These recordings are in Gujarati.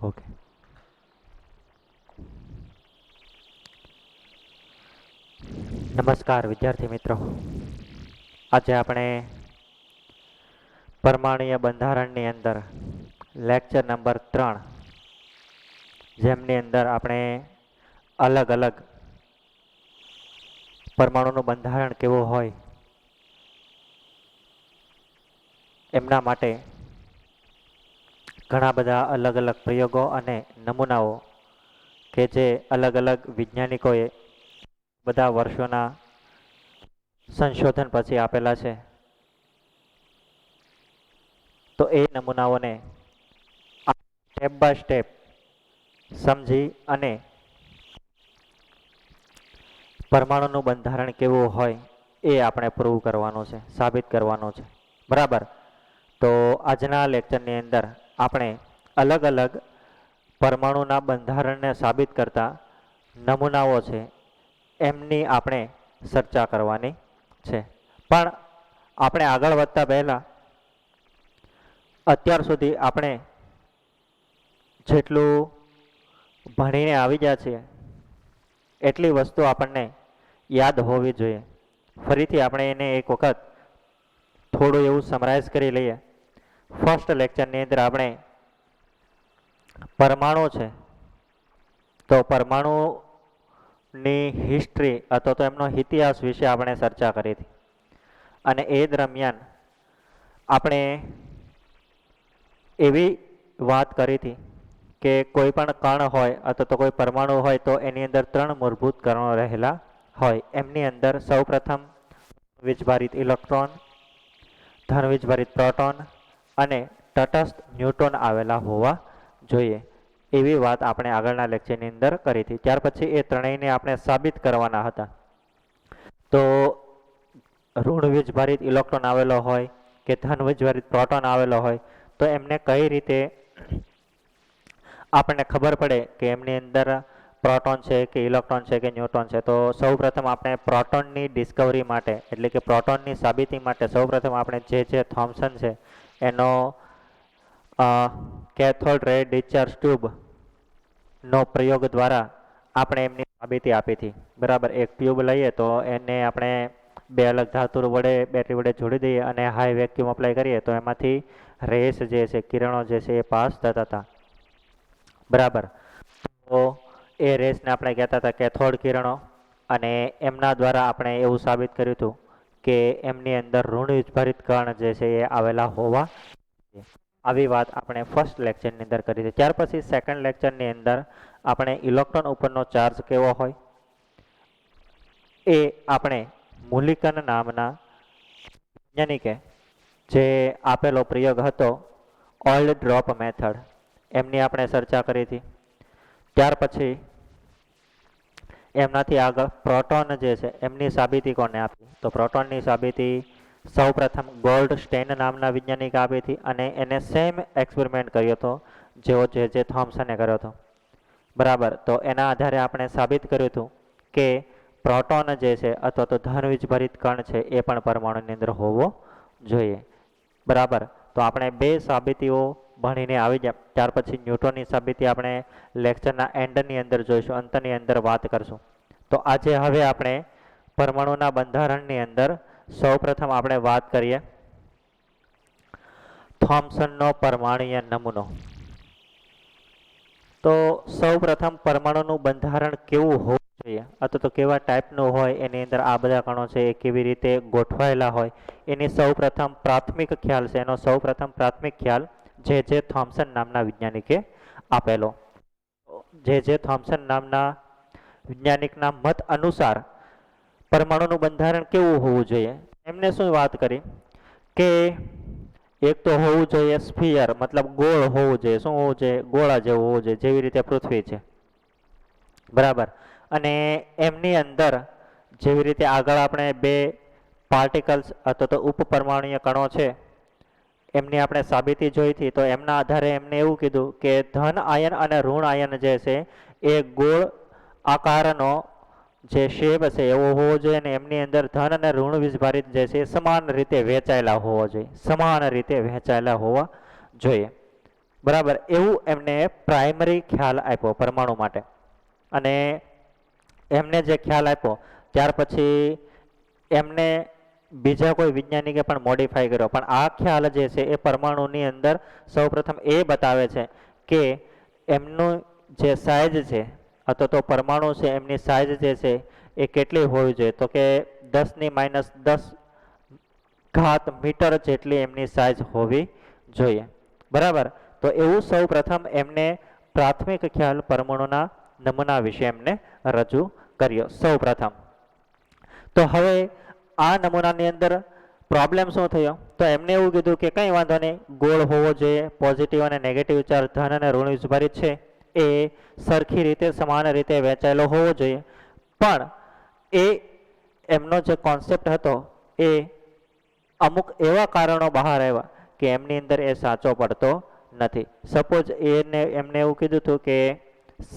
ઓકે. નમસ્કાર વિદ્યાર્થી મિત્રો. આજે આપણે પરમાણુય બંધારણની અંદર લેક્ચર નંબર 3, જેમની અંદર આપણે અલગ અલગ પરમાણુનું બંધારણ કેવું હોય એમના માટે ઘણા બધા અલગ અલગ પ્રયોગો અને નમૂનાઓ કે જે અલગ અલગ વૈજ્ઞાનિકોએ બધા વર્ષોના સંશોધન પછી આપેલા છે. તો એ નમૂનાઓને સ્ટેપ બાય સ્ટેપ સમજી અને પરમાણુનું બંધારણ કેવું હોય એ આપણે પ્રૂવ કરવાનું છે, સાબિત કરવાનું છે. બરાબર. તો આજના લેક્ચરની અંદર આપણે અલગ અલગ પરમાણુના બંધારણને સાબિત કરતા નમૂનાઓ છે એમની આપણે ચર્ચા કરવાની છે. પણ આપણે આગળ વધતા પહેલા અત્યાર સુધી આપણે જેટલું ભણીને આવી ગયા છીએ એટલી વસ્તુ આપણને યાદ હોવી જોઈએ. ફરીથી આપણે એને એક વખત થોડું એવું સમરાઇઝ કરી લઈએ. ફર્સ્ટ લેક્ચરની અંદર આપણે પરમાણુ છે તો પરમાણુની હિસ્ટ્રી અથવા તો એમનો ઇતિહાસ વિશે આપણે ચર્ચા કરી હતી. અને એ દરમિયાન આપણે એવી વાત કરી હતી કે કોઈ પણ કણ હોય અથવા તો કોઈ પરમાણુ હોય તો એની અંદર 3 મૂળભૂત કણો રહેલા હોય. એમની અંદર સૌપ્રથમ વીજભારિત ઇલેક્ટ્રોન, ધન વીજભારિત પ્રોટોન અને તટસ્થ ન્યુટ્રોન આવેલા હોવા જોઈએ. એવી વાત આપણે આગળના લેક્ચરની અંદર કરી હતી. ત્યાર પછી એ ત્રણેયને આપણે સાબિત કરવાના હતા. તો ઋણ વીજભારિત ઇલેક્ટ્રોન આવેલો હોય કે ધન વીજભારિત પ્રોટોન આવેલો હોય તો એમને કઈ રીતે આપણને ખબર પડે કે એમની અંદર પ્રોટોન છે કે ઇલેક્ટ્રોન છે કે ન્યુટ્રોન છે. તો સૌપ્રથમ આપણે પ્રોટોનની ડિસ્કવરી માટે એટલે કે પ્રોટોનની સાબિતી માટે સૌપ્રથમ આપણે જે થોમ્સન છે એનો કેથોડ રે ડિસ્ચાર્જ ટ્યુબનો પ્રયોગ દ્વારા આપણે એમની સાબિતી આપી હતી. બરાબર. એક ટ્યુબ લઈએ તો એને આપણે 2 અલગ ધાતુ વડે બેટરી વડે જોડી દઈએ અને હાઈ વેક્યુમ અપ્લાય કરીએ તો એમાંથી રેસ જે છે, કિરણો જે છે એ પાસ થતા હતા. બરાબર. તો એ રેસને આપણે કહેતા હતા કેથોડ કિરણો. અને એમના દ્વારા આપણે એવું સાબિત કર્યું હતું કે એમની અંદર ઋણ વીજભારિત કણ જે છે એ આવેલા હોવા. આવી વાત આપણે ફર્સ્ટ લેક્ચરની અંદર કરી હતી. ત્યાર પછી સેકન્ડ લેક્ચરની અંદર આપણે ઇલેક્ટ્રોન ઉપરનો ચાર્જ કેવો હોય એ આપણે મુલિકન નામના વૈજ્ઞાનિકે જે આપેલો પ્રયોગ હતો ઓઇલ ડ્રોપ મેથડ, એમની આપણે ચર્ચા કરી હતી. ત્યાર પછી એમનાથી આગળ પ્રોટોન જે છે એમની સાબિતી કોને આપી? તો પ્રોટોનની સાબિતી સૌપ્રથમ ગોલ્ડસ્ટેઇન નામના વૈજ્ઞાનિકે આપી હતી અને એને સેમ એક્સપેરિમેન્ટ કર્યો હતો જેવો જે થોમ્સને કર્યો હતો. બરાબર. તો એના આધારે આપણે સાબિત કર્યું હતું કે પ્રોટોન જે છે અથવા તો ધન વીજભારિત કણ છે એ પણ પરમાણુની અંદર હોવો જોઈએ. બરાબર. તો આપણે 2 સાબિતીઓ ભણીને આવી ગયા. ત્યાર પછી ન્યુટનની સાબિતી આપણે લેક્ચરના એન્ડની અંદર જોઈશું, અંતની અંદર વાત કરશું. તો આજે હવે આપણે પરમાણુના બંધારણની અંદર સૌપ્રથમ આપણે વાત કરીએ થોમ્સનનો પરમાણુય નમૂનો. તો સૌપ્રથમ પરમાણુનું બંધારણ કેવું હોવું જોઈએ અથવા તો કેવા ટાઈપનું હોય, એની અંદર આ બધા કણો છે એ કેવી રીતે ગોઠવાયેલા હોય એની સૌપ્રથમ પ્રાથમિક ખ્યાલ છે. એનો સૌપ્રથમ પ્રાથમિક ખ્યાલ જે થોમ્સન નામના વૈજ્ઞાનિકે આપેલો. જે થોમ્સન નામના વૈજ્ઞાનિકના મત અનુસાર પરમાણુનું બંધારણ કેવું હોવું જોઈએ, એમને શું વાત કરી કે એક તો હોવું જોઈએ સ્ફિયર, મતલબ ગોળ હોવું જોઈએ. શું હોવું જોઈએ? ગોળા જેવું હોવું જોઈએ, જેવી રીતે પૃથ્વી છે. બરાબર. અને એમની અંદર જેવી રીતે આગળ આપણે 2 પાર્ટિકલ્સ અથવા તો ઉપપરમાણુય કણો છે એમની આપણે સાબિતી જોઈ હતી. તો એમના આધારે એમને એવું કીધું કે ધન આયન અને ઋણ આયન જે છે એ ગોળ આકારનો જે શેપ છે એવો હોવો જોઈએ અને એમની અંદર ધન અને ઋણ વીજભારિત જે છે સમાન રીતે વહેંચાયેલા હોવા જોઈએ. સમાન રીતે વહેંચાયેલા હોવા જોઈએ. બરાબર, એવું એમને પ્રાઇમરી ખ્યાલ આપ્યો પરમાણુ માટે. અને એમને જે ખ્યાલ આપ્યો ત્યાર પછી એમને બીજા કોઈ વૈજ્ઞાનિકે પણ મોડિફાઈ કર્યો, પણ આ ખ્યાલ જે છે એ પરમાણુની અંદર સૌપ્રથમ એ બતાવે છે કે એમનું જે સાઇઝ છે અથવા તો પરમાણુ છે એમની સાઇઝ જે છે એ કેટલી હોવી જોઈએ, તો કે 10⁻10 ઘાત મીટર જેટલી એમની સાઇઝ હોવી જોઈએ. બરાબર, તો એવું સૌ પ્રથમ એમને પ્રાથમિક ખ્યાલ પરમાણુના નમૂના વિશે એમને રજૂ કર્યો સૌ પ્રથમ. તો હવે આ નમૂનાની અંદર પ્રોબ્લેમ શું થયો, તો એમને એવું કીધું કે કંઈ વાંધો નહીં, ગોળ હોવો જોઈએ, પોઝિટિવ અને નેગેટિવ ચાર્જ ધન અને ઋણ વીજભારિત છે એ સરખી રીતે સમાન રીતે વહેંચાયેલો હોવો જોઈએ. પણ એ એમનો જે કોન્સેપ્ટ હતો એ અમુક એવા કારણો બહાર આવ્યા કે એમની અંદર એ સાચો પડતો નથી. સપોઝ એમને એવું કીધું હતું કે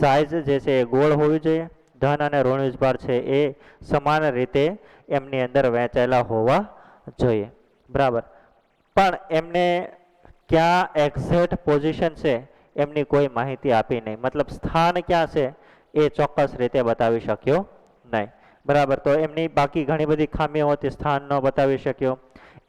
સાઇઝ જે છે એ ગોળ હોવી જોઈએ, ધન અને ઋણ વીજભાર છે એ સમાન રીતે એમની અંદર વહેંચાયેલા હોવા જોઈએ. બરાબર, પણ એમને ક્યાં એક્ઝેક્ટ પોઝિશન છે એમની કોઈ માહિતી આપી નહીં, મતલબ સ્થાન ક્યાં છે એ ચોક્કસ રીતે બતાવી શક્યો નહીં. બરાબર, તો એમની બાકી ઘણી બધી ખામીઓ હતી, સ્થાન ન બતાવી શક્યો.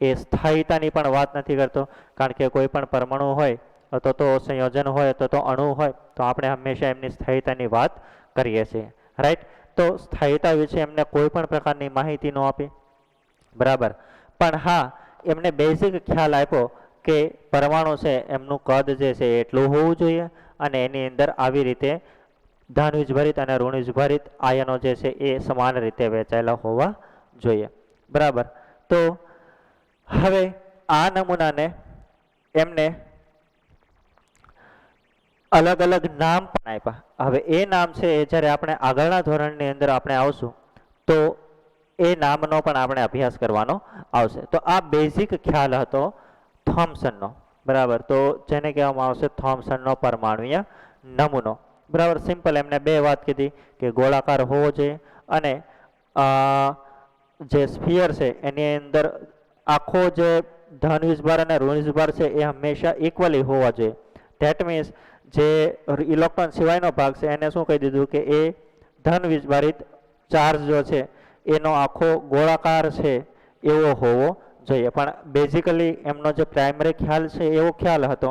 એ સ્થાયીતાની પણ વાત નથી કરતો, કારણ કે કોઈ પણ પરમાણુ હોય અથવા તો સંયોજન હોય અથવા તો અણુ હોય તો આપણે હંમેશા એમની સ્થાયીતાની વાત કરીએ છીએ, રાઈટ. તો સ્થાયીતા વિશે એમને કોઈ પણ પ્રકારની માહિતી ન આપી. બરાબર, પણ હા એમને બેઝિક ખ્યાલ આપ્યો કે પરમાણુ છે એમનું કદ જે છે એટલું હોવું જોઈએ અને એની અંદર આવી રીતે ધન વીજભારિત અને ઋણ વીજભારિત આયનો જે છે એ સમાન રીતે વહેંચાયેલા હોવા જોઈએ. બરાબર, તો હવે આ નમૂનાને એમને અલગ અલગ નામ પણ આપ્યા. હવે એ નામ છે એ જ્યારે આપણે આગળના ધોરણની અંદર આપણે આવશું તો એ નામનો પણ આપણે અભ્યાસ કરવાનો આવશે. તો આ બેઝિક ખ્યાલ હતો થોમ્સનનો. બરાબર, તો જેને કહેવામાં આવશે થોમ્સનનો પરમાણુય નમૂનો. બરાબર, સિમ્પલ એમને બે વાત કીધી કે ગોળાકાર હોવો જોઈએ અને જે સ્ફિયર છે એની અંદર આખો જે ધન વીજભાર અને ઋણ વીજભાર છે એ હંમેશા ઇક્વલી હોવા જોઈએ. ધેટ મીન્સ જે ઇલેક્ટ્રોન સિવાયનો ભાગ છે એને શું કહી દીધું કે એ ધન વીજભારિત ચાર્જ જો છે એનો આખો ગોળાકાર છે એવો હોવો જોઈએ. પણ બેઝિકલી એમનો જે પ્રાઇમરી ખ્યાલ છે એવો ખ્યાલ હતો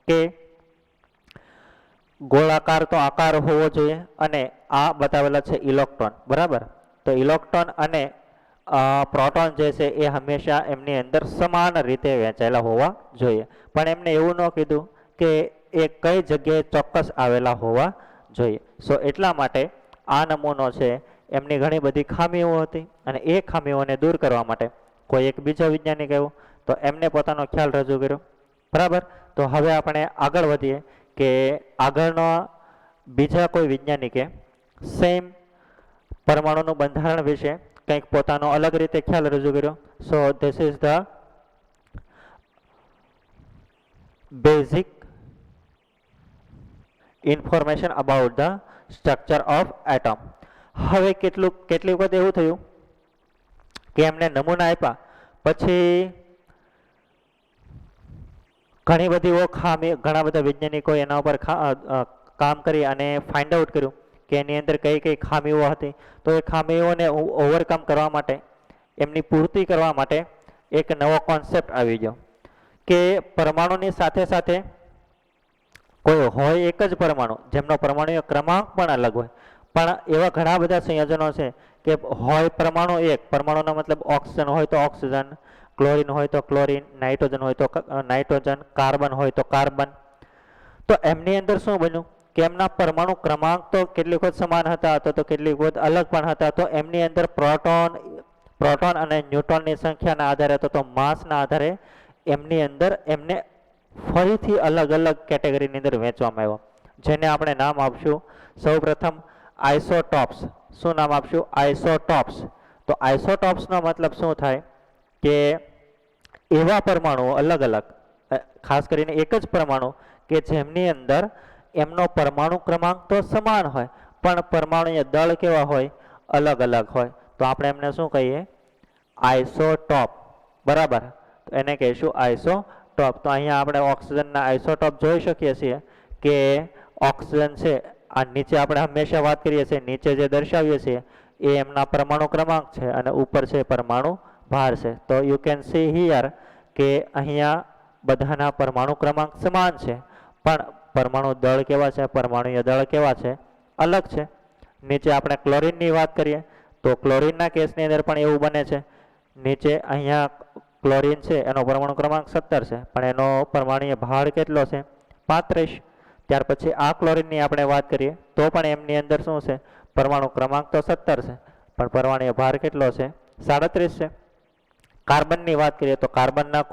કે ગોળાકાર તો આકાર હોવો જોઈએ અને આ બતાવેલા છે ઇલેક્ટ્રોન. બરાબર, તો ઇલેક્ટ્રોન અને પ્રોટોન જે છે એ હંમેશા એમની અંદર સમાન રીતે વહેંચાયેલા હોવા જોઈએ. પણ એમને એવું ન કીધું કે એ કઈ જગ્યાએ ચોક્કસ આવેલા હોવા જોઈએ. સો એટલા માટે આ નમૂનો છે એમની ઘણી બધી ખામીઓ હતી અને એ ખામીઓને દૂર કરવા માટે કોઈ એક બીજો વૈજ્ઞાનિક આવ્યો તો એમને પોતાનો ખ્યાલ રજૂ કર્યો. બરાબર, તો હવે આપણે આગળ વધીએ કે આગળનો બીજા કોઈ વૈજ્ઞાનિકે સેમ પરમાણુનું બંધારણ વિશે કંઈક પોતાનો અલગ રીતે ખ્યાલ રજૂ કર્યો. So this is the basic information about the structure of atom. હવે કેટલી વખત એવું થયું કે એમને નમૂના આપ્યા પછી ઘણી બધી ખામી, ઘણા બધા વૈજ્ઞાનિકો એના ઉપર કામ કરી અને ફાઇન્ડ આઉટ કર્યું કે એની અંદર કઈ કઈ ખામીઓ હતી. તો એ ખામીઓને ઓવરકમ કરવા માટે, એમની પૂર્તિ કરવા માટે એક નવો કોન્સેપ્ટ આવી ગયો કે પરમાણુની સાથે સાથે કોઈ હોય એક જ પરમાણુ જેમનો પરમાણુય ક્રમાંક પણ અલગ હોય, પણ એવા ઘણા બધા સંયોજનો છે કે હોય પરમાણુ એક, પરમાણુનો મતલબ ઓક્સિજન હોય તો ઓક્સિજન, ક્લોરીન હોય તો ક્લોરીન, નાઇટ્રોજન હોય તો નાઇટ્રોજન, કાર્બન હોય તો કાર્બન. તો એમની અંદર શું બન્યું કે એમના પરમાણુ ક્રમાંક તો કેટલીક વખત સમાન હતા તો કેટલીક વખત અલગ પણ હતા. તો એમની અંદર પ્રોટોન અને ન્યુટ્રોનની સંખ્યાના આધારે તો માસના આધારે એમની અંદર એમને ફરીથી અલગ અલગ કેટેગરીની અંદર વહેંચવામાં આવ્યો, જેને આપણે નામ આપશું સૌપ્રથમ આઇસોટોપ્સ. શું નામ આપશું? આઇસોટોપ્સ. તો આઇસોટોપ્સનો મતલબ શું થાય કે એવા પરમાણુઓ અલગ અલગ, ખાસ કરીને એક જ પરમાણુ કે જેમની અંદર એમનો પરમાણુ ક્રમાંક તો સમાન હોય પણ પરમાણુય દળ કેવા હોય? અલગ અલગ હોય. તો આપણે એમને શું કહીએ? આઇસોટોપ. બરાબર, તો એને કહીશું આઇસોટોપ. ટોપ, તો અહીંયા આપણે ઓક્સિજનના આઇસોટોપ જોઈ શકીએ છીએ કે ઓક્સિજન છે આ નીચે આપણે હંમેશા વાત કરીએ છીએ નીચે જે દર્શાવીએ છીએ એ એમના પરમાણુ ક્રમાંક છે અને ઉપર છે પરમાણુ ભાર છે. તો યુ કેન સી હિયર કે અહીંયા બધાના પરમાણુ ક્રમાંક સમાન છે પણ પરમાણુ દળ કેવા છે, પરમાણુય દળ કેવા છે, અલગ છે. નીચે આપણે ક્લોરીનની વાત કરીએ તો ક્લોરીનના કેસની અંદર પણ એવું બને છે. નીચે અહીંયા ક્લોરીન છે એનો પરમાણુ ક્રમાંક 17 છે પણ એનો પરમાણુય ભાર કેટલો છે 35. ત્યાર પછી આ ક્લોરીનની આપણે વાત કરીએ તો પણ એમની અંદર શું છે પરમાણુ ક્રમાંક તો 17 છે પણ પરમાણુય ભાર કેટલો છે 37 છે. કાર્બનની વાત કરીએ તો કાર્બનના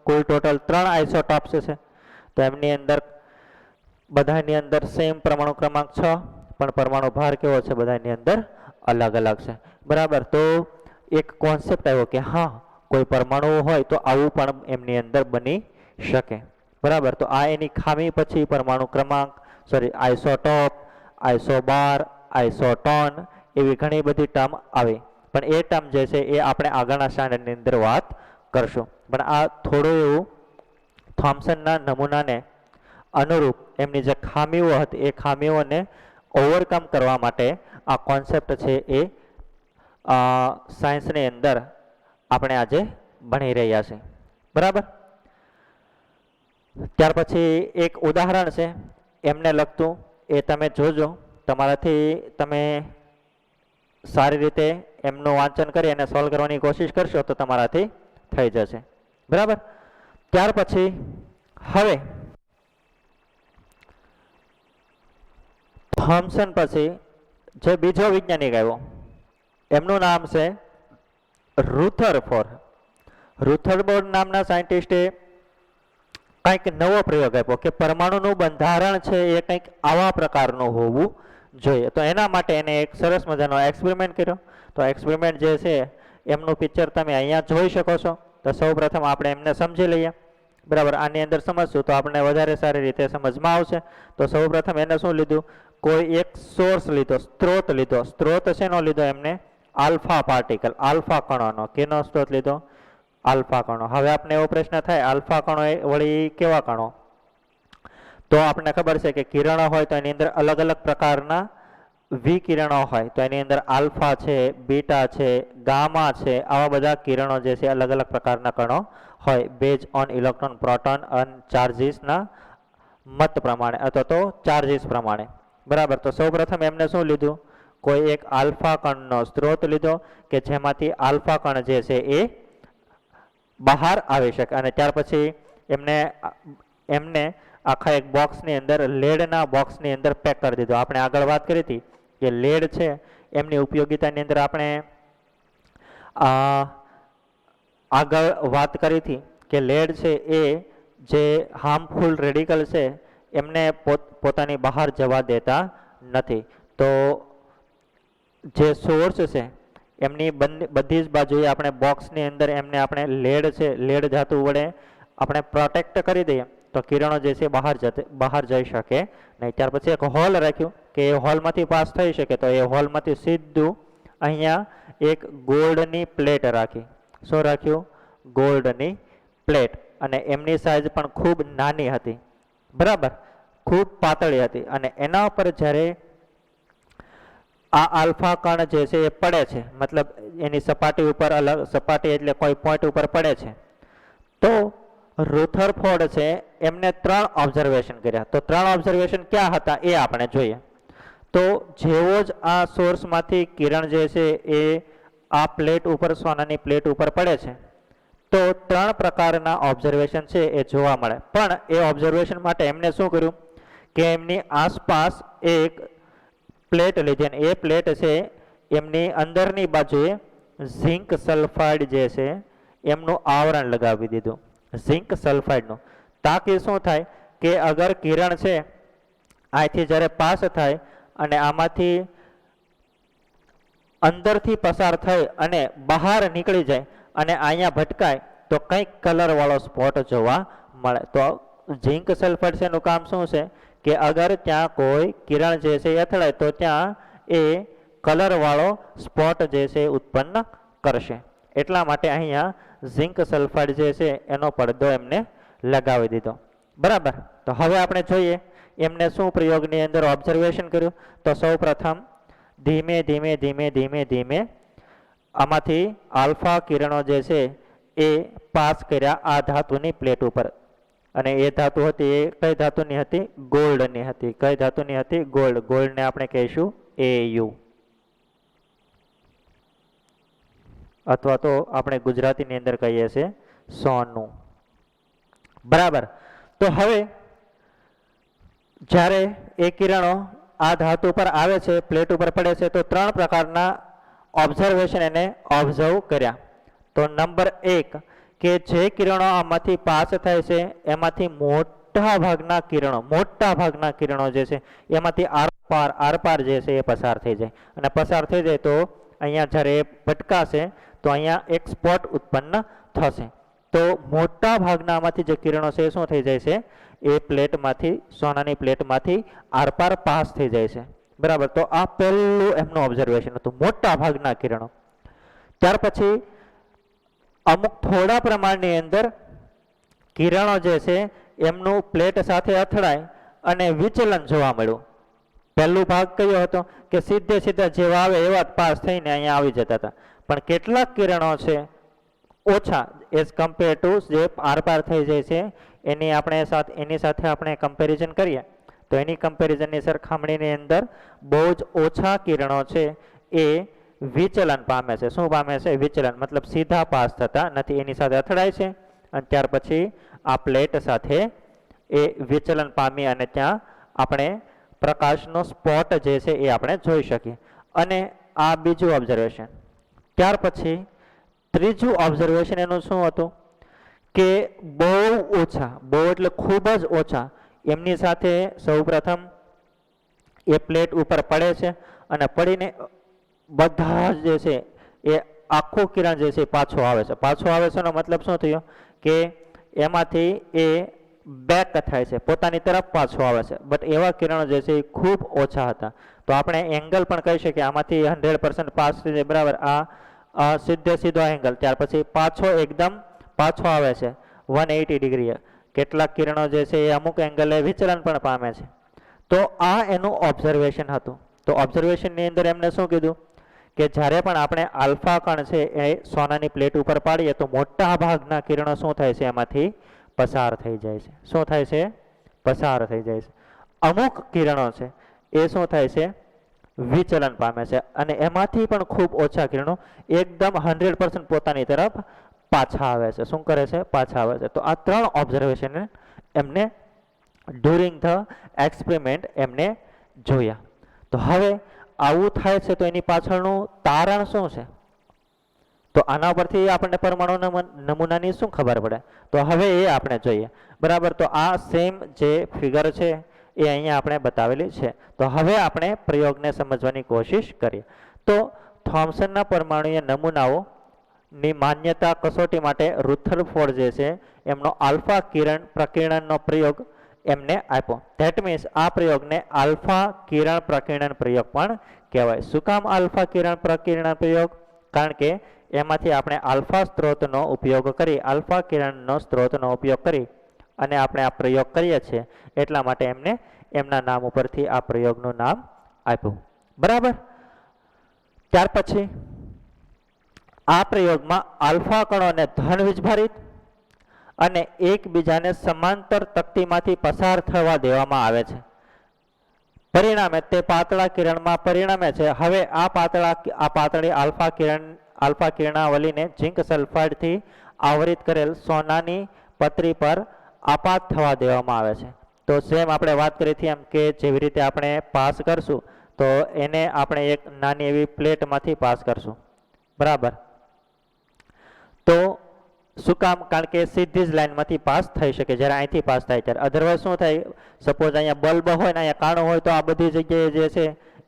કુલ ટોટલ 3 આઇસોટોપ્સ છે તો એમની અંદર બધાની અંદર સેમ પરમાણુ ક્રમાંક 6 પણ પરમાણુ ભાર કેવો છે બધાની અંદર અલગ અલગ છે. બરાબર, તો એક કોન્સેપ્ટ આવ્યો કે હા કોઈ પરમાણુ હોય તો આવું પણ એમની અંદર બની શકે. બરાબર, તો આ એની ખામી. પછી પરમાણુ ક્રમાંક આઇસોટોપ, આઇસોબાર, આઇસોટોન એવી ઘણી બધી ટર્મ આવી પણ એ ટર્મ જે છે એ આપણે આગળના સ્ટાન્ડર્ડની અંદર વાત કરશું. પણ આ થોડું એવું થોમ્સનના નમૂનાને અનુરૂપ એમની જે ખામીઓ હતી એ ખામીઓને ઓવરકમ કરવા માટે આ કોન્સેપ્ટ છે એ સાયન્સની અંદર આપણે આજે ભણી રહ્યા છે. બરાબર, ત્યાર પછી એક ઉદાહરણ છે એમને લગતું, એ તમે જોજો. તમારાથી તમે સારી રીતે એમનું વાંચન કરી અને સોલ્વ કરવાની કોશિશ કરશો તો તમારાથી થઈ જશે. બરાબર, ત્યાર પછી હવે થોમ્સન પછી જે બીજો વૈજ્ઞાનિક આવ્યો એમનું નામ છે રુથરફોર્ડ. રુથરફોર્ડ નામના સાયન્ટિસ્ટે કંઈક નવો પ્રયોગ આપ્યો કે પરમાણુનું બંધારણ છે એ કંઈક આવા પ્રકારનું હોવું જોઈએ. તો એના માટે એને એક સરસ મજાનો એક્સપેરિમેન્ટ કર્યો. તો એક્સપેરિમેન્ટ જે છે એમનું પિક્ચર તમે અહીંયા જોઈ શકો છો. તો સૌપ્રથમ આપણે એમને સમજી લઈએ. બરાબર, આની અંદર સમજશું તો આપણે વધારે સારી રીતે સમજમાં આવશે. તો સૌપ્રથમ એને શું લીધું, કોઈ એક સોર્સ લીધો, સ્ત્રોત લીધો. સ્ત્રોત શેનો લીધો એમને, આલ્ફા પાર્ટિકલ, આલ્ફા કણોનો. કેનો સ્ત્રોત લીધો, આલ્ફા કણો. હવે આપણે એવો પ્રશ્ન થાય આલ્ફા કણો એ વળી કેવા કણો, તો આપણને ખબર છે કે કિરણો હોય તો એની અંદર અલગ અલગ પ્રકારના વિકિરણો હોય. તો એની અંદર આલ્ફા છે, બીટા છે, ગામા છે, આવા બધા કિરણો જે છે અલગ અલગ પ્રકારના કણો હોય બેઝ ઓન ઇલેક્ટ્રોન, પ્રોટોન અને ચાર્જીસના મત પ્રમાણે અથવા તો ચાર્જીસ પ્રમાણે. બરાબર, તો સૌપ્રથમ એમને શું લીધું, કોઈ એક આલ્ફા કણનો સ્ત્રોત લીધો કે જેમાંથી આલ્ફા કણ જે છે એ બહાર આવી શકે. અને ત્યાર પછી એમને આખા એક બોક્સની અંદર, લેડના બોક્સની અંદર પેક કરી દીધો. આપણે આગળ વાત કરી હતી કે લેડ છે એમની ઉપયોગિતાની અંદર આપણે આગળ વાત કરી હતી કે લેડ છે એ જે હાર્મફુલ રેડિકલ છે એમને પોતાની બહાર જવા દેતા નથી. તો જે સોર્સ છે એમની બધી જ બાજુએ આપણે બોક્સની અંદર એમને આપણે લેડ છે, લેડ ધાતુ વડે આપણે પ્રોટેક્ટ કરી દઈએ તો કિરણો જે છે બહાર જઈ શકે નહીં. ત્યાર પછી એક હોલ રાખ્યું કે એ હોલમાંથી પાસ થઈ શકે. તો એ હોલમાંથી સીધું અહીંયા એક ગોલ્ડની પ્લેટ રાખી. શું રાખ્યું, ગોલ્ડની પ્લેટ. અને એમની સાઇઝ પણ ખૂબ નાની હતી. બરાબર, ખૂબ પાતળી હતી. અને એના ઉપર જ્યારે આ આલ્ફા કણ જે છે એ પડે છે, મતલબ એની સપાટી ઉપર સપાટી એટલે કોઈ પોઈન્ટ ઉપર પડે છે, તો રુથરફોર્ડ છે એમને 3 ઓબ્ઝર્વેશન કર્યા. તો 3 ઓબ્ઝર્વેશન ક્યાં હતા એ આપણે જોઈએ. તો જેવો જ આ સોર્સમાંથી કિરણ જે છે એ આ પ્લેટ ઉપર, સોનાની પ્લેટ ઉપર પડે છે તો 3 પ્રકારના ઓબ્ઝર્વેશન છે એ જોવા મળે. પણ એ ઓબ્ઝર્વેશન માટે એમને શું કર્યું કે એમની આસપાસ એક પ્લેટ લીધી અને એ પ્લેટ છે એમની અંદરની બાજુએ ઝિંક સલ્ફાઇડ જે છે એમનું આવરણ લગાવી દીધું, ઝિંક સલ્ફાઇડનું. તાકી શું થાય કે અગર કિરણ છે અહીંથી જ્યારે પાસ થાય અને આમાંથી અંદરથી પસાર થઈ અને બહાર નીકળી જાય અને અહીંયા ભટકાય તો કંઈક કલરવાળો સ્પોટ જોવા મળે. તો ઝિંક સલ્ફાઇડ છે એનું કામ શું છે કે અગર ત્યાં કોઈ કિરણ જે છે એ અથડાય તો ત્યાં એ કલરવાળો સ્પોટ જે છે ઉત્પન્ન કરશે. એટલા માટે અહીંયા ઝિંક સલ્ફાઇડ જે છે એનો પડદો એમને લગાવી દીધો. બરાબર. તો હવે આપણે જોઈએ એમને શું પ્રયોગની અંદર ઓબ્ઝર્વેશન કર્યું. તો સૌ પ્રથમ ધીમે ધીમે ધીમે ધીમે ધીમે આમાંથી આલ્ફા કિરણો જે છે એ પાસ કર્યા આ ધાતુની પ્લેટ ઉપર. અને એ ધાતુ હતી એ કઈ ધાતુની હતી? ગોલ્ડની હતી. કઈ ધાતુની હતી? ગોલ્ડ. ગોલ્ડને આપણે કહીશું AU, અથવા તો આપણે ગુજરાતીની અંદર કહીએ છીએ સોનું. બરાબર. તો હવે જ્યારે એ કિરણો આ ધાતુ પર આવે છે, પ્લેટ ઉપર પડે છે, તો ત્રણ પ્રકારના ઓબ્ઝર્વેશન એને ઓબ્ઝર્વ કર્યા. તો નંબર 1 કે જે કિરણો આમાંથી પાસ થાય છે એમાંથી મોટા ભાગના કિરણો જે છે એમાંથી આરપાર જે છે એ પસાર થઈ જાય. અને પસાર થઈ જાય તો અહીંયા જ્યારે ભટકાશે તો અહીંયા એક સ્પોટ ઉત્પન્ન થશે. તો મોટા ભાગના આમાંથી જે કિરણો છે એ શું થઈ જાય છે? એ પ્લેટમાંથી, સોનાની પ્લેટમાંથી આરપાર પાસ થઈ જાય છે. બરાબર. તો આ પહેલું એમનું ઓબ્ઝર્વેશન હતું, મોટા ભાગના કિરણો. ત્યાર પછી અમુક થોડા પ્રમાણની અંદર કિરણો જે છે એમનું પ્લેટ સાથે અથડાય અને વિચલન જોવા મળ્યું. પહેલો ભાગ કયો હતો કે સીધા જેવા આવે એવા જ પાસ થઈને અહીંયા આવી જતા હતા. પણ કેટલાક કિરણો છે ઓછા એઝ કમ્પેર ટુ જે આરપાર થઈ જાય છે એની સાથે આપણે કમ્પેરિઝન કરીએ તો એની કમ્પેરિઝનની સરખામણીની અંદર બહુ જ ઓછા કિરણો છે એ વિચલન પામે છે. શું પામે છે? વિચલન. મતલબ સીધા પાસ થતા નથી, એની સાથે અથડાય છે અને ત્યાર પછી આ પ્લેટ સાથે એ વિચલન પામી અને ત્યાં આપણે પ્રકાશનો સ્પોટ જે છે એ આપણે જોઈ શકીએ. અને આ બીજું ઓબ્ઝર્વેશન. ત્યાર પછી ત્રીજું ઓબ્ઝર્વેશન એનું શું હતું કે બહુ ઓછા, બહુ એટલે ખૂબ જ ઓછા, એમની સાથે સૌપ્રથમ એ પ્લેટ ઉપર પડે છે અને પડીને બધા જે છે એ આખું કિરણ જે છે પાછો આવે છે. પાછો આવે છે એનો મતલબ શું થયો કે એમાંથી એ બેક થાય છે, પોતાની તરફ પાછો આવે છે. બટ એવા કિરણો જે છે એ ખૂબ ઓછા હતા. તો આપણે એંગલ પણ કહી શકીએ આમાંથી 100% પાસ થઈ જાય. બરાબર. આ સીધો એંગલ. ત્યાર પછી એકદમ પાછો આવે છે 180 ડિગ્રી. કેટલાક કિરણો જે છે એ અમુક એંગલે વિચલન પણ પામે છે. તો આ એનું ઓબ્ઝર્વેશન હતું. તો ઓબ્ઝર્વેશનની અંદર એમને શું કીધું કે જ્યારે પણ આપણે આલ્ફા કણ છે એ સોનાની પ્લેટ ઉપર પાડીએ તો મોટા ભાગના કિરણો શું થાય છે? એમાંથી પસાર થઈ જાય છે. શું થાય છે? પસાર થઈ જાય છે. અમુક કિરણો છે એ શું થાય છે? વિચલન પામે છે. અને એમાંથી પણ ખૂબ ઓછા કિરણો એકદમ 100% પોતાની તરફ પાછા આવે છે. શું કરે છે? પાછા આવે છે. તો આ ત્રણ ઓબ્ઝર્વેશન એમને ડ્યુરિંગ ધ એક્સપેરિમેન્ટ એમને જોયા. તો હવે આવું થાય છે તો એની પાછળનું તારણ શું છે? તો આના પરથી આપણને પરમાણુ નમૂનાની શું ખબર પડે? તો હવે એ આપણે જોઈએ. બરાબર. તો આ સેમ જે ફિગર છે એ અહીંયા આપણે બતાવેલી છે. તો હવે આપણે પ્રયોગને સમજવાની કોશિશ કરીએ. તો થોમ્સનના પરમાણુય નમૂનાઓની માન્યતા કસોટી માટે રુથરફોર્ડ જે છે એમનો આલ્ફા કિરણ પ્રકીર્ણનનો પ્રયોગ એમને આપ્યો. ધેટ મીન્સ આ પ્રયોગને આલ્ફા કિરણ પ્રકીર્ણન પ્રયોગ પણ કહેવાય. શું કામ આલ્ફા કિરણ પ્રકીર્ણન પ્રયોગ? કારણ કે એમાંથી આપણે આલ્ફા સ્ત્રોતનો ઉપયોગ કરી, આલ્ફા કિરણનો સ્ત્રોતનો ઉપયોગ કરી અને આપણે આ પ્રયોગ કરીએ છીએ એટલા માટે એમને એમના નામ ઉપરથી આ પ્રયોગનું નામ આપ્યું. બરાબર. ત્યાર પછી આ પ્રયોગમાં આલ્ફા કણોને ધન વીજભારિત અને એકબીજાને સમાંતર તકતીમાંથી પસાર થવા દેવામાં આવે છે. પરિણામે તે પાતળા કિરણમાં પરિણમે છે. હવે આ પાતળી આલ્ફા કિરણાવલીને ઝિંક સલ્ફાઇડથી આવરિત કરેલ સોનાની પતરી પર આપાત થવા દેવામાં આવે છે. તો સેમ આપણે વાત કરી હતી એમ કે જેવી રીતે આપણે પાસ કરશું તો એને આપણે એક નાની એવી પ્લેટમાંથી પાસ કરશું. બરાબર. તો શું કામ? કારણ કે સીધી જ લાઈનમાંથી પાસ થઈ શકે જ્યારે અહીંથી પાસ થાય ત્યારે. અધરવાઇઝ શું થાય? સપોઝ અહીંયા બલ્બ હોય ને અહીંયા કાણું હોય તો આ બધી જગ્યાએ જે છે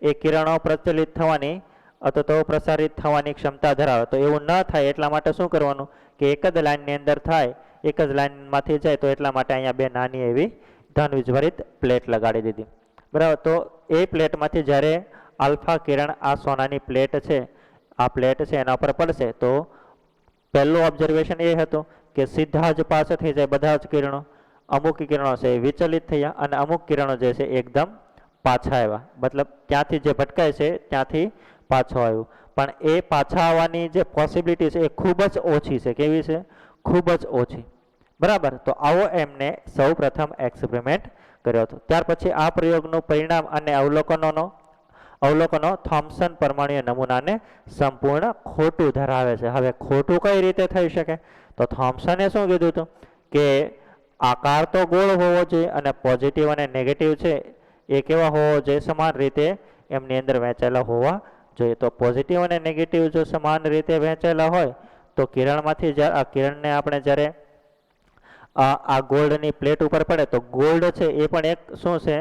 એ કિરણો પ્રચલિત થવાની અથવા તો પ્રસારિત થવાની ક્ષમતા ધરાવે. તો એવું ન થાય એટલા માટે શું કરવાનું કે એક જ લાઈનની અંદર થાય, એક જ લાઈનમાંથી જાય. તો એટલા માટે અહીંયા બે નાની એવી ધન વીજભારિત પ્લેટ લગાડી દીધી. બરાબર. તો એ પ્લેટમાંથી જ્યારે આલ્ફા કિરણ આ સોનાની પ્લેટ છે, આ પ્લેટ છે એના ઉપર પડશે તો પહેલું ઓબ્ઝર્વેશન એ હતું કે સીધા જ પાસ થઈ જાય બધા જ કિરણો, અમુક કિરણો છે એ વિચલિત થયા અને અમુક કિરણો જે છે એકદમ પાછા આવ્યા, મતલબ ત્યાંથી જે ભટકાય છે ત્યાંથી પાછો આવ્યું, પણ એ પાછા આવવાની જે પોસિબિલિટી છે એ ખૂબ જ ઓછી છે. કેવી છે? ખૂબ જ ઓછી. બરાબર. તો આવો એમને સૌ પ્રથમ એક્સપેરિમેન્ટ કર્યો હતો. ત્યાર પછી આ પ્રયોગનું પરિણામ અને અવલોકનો થોમ્સન પરમાણુય નમૂનાને સંપૂર્ણ ખોટું ધરાવે છે. હવે ખોટું કઈ રીતે થઈ શકે? તો થોમ્સને શું કીધું હતું કે આકાર તો ગોળ હોવો જોઈએ અને પોઝિટિવ અને નેગેટિવ છે એ કેવા હોવો જોઈએ? સમાન રીતે એમની અંદર વહેંચાયેલા હોવા જોઈએ. તો પોઝિટિવ અને નેગેટિવ જો સમાન રીતે વહેંચાયેલા હોય તો કિરણમાંથી આ કિરણને આપણે જ્યારે આ ગોલ્ડની પ્લેટ ઉપર પડે તો ગોલ્ડ છે એ પણ એક શું છે?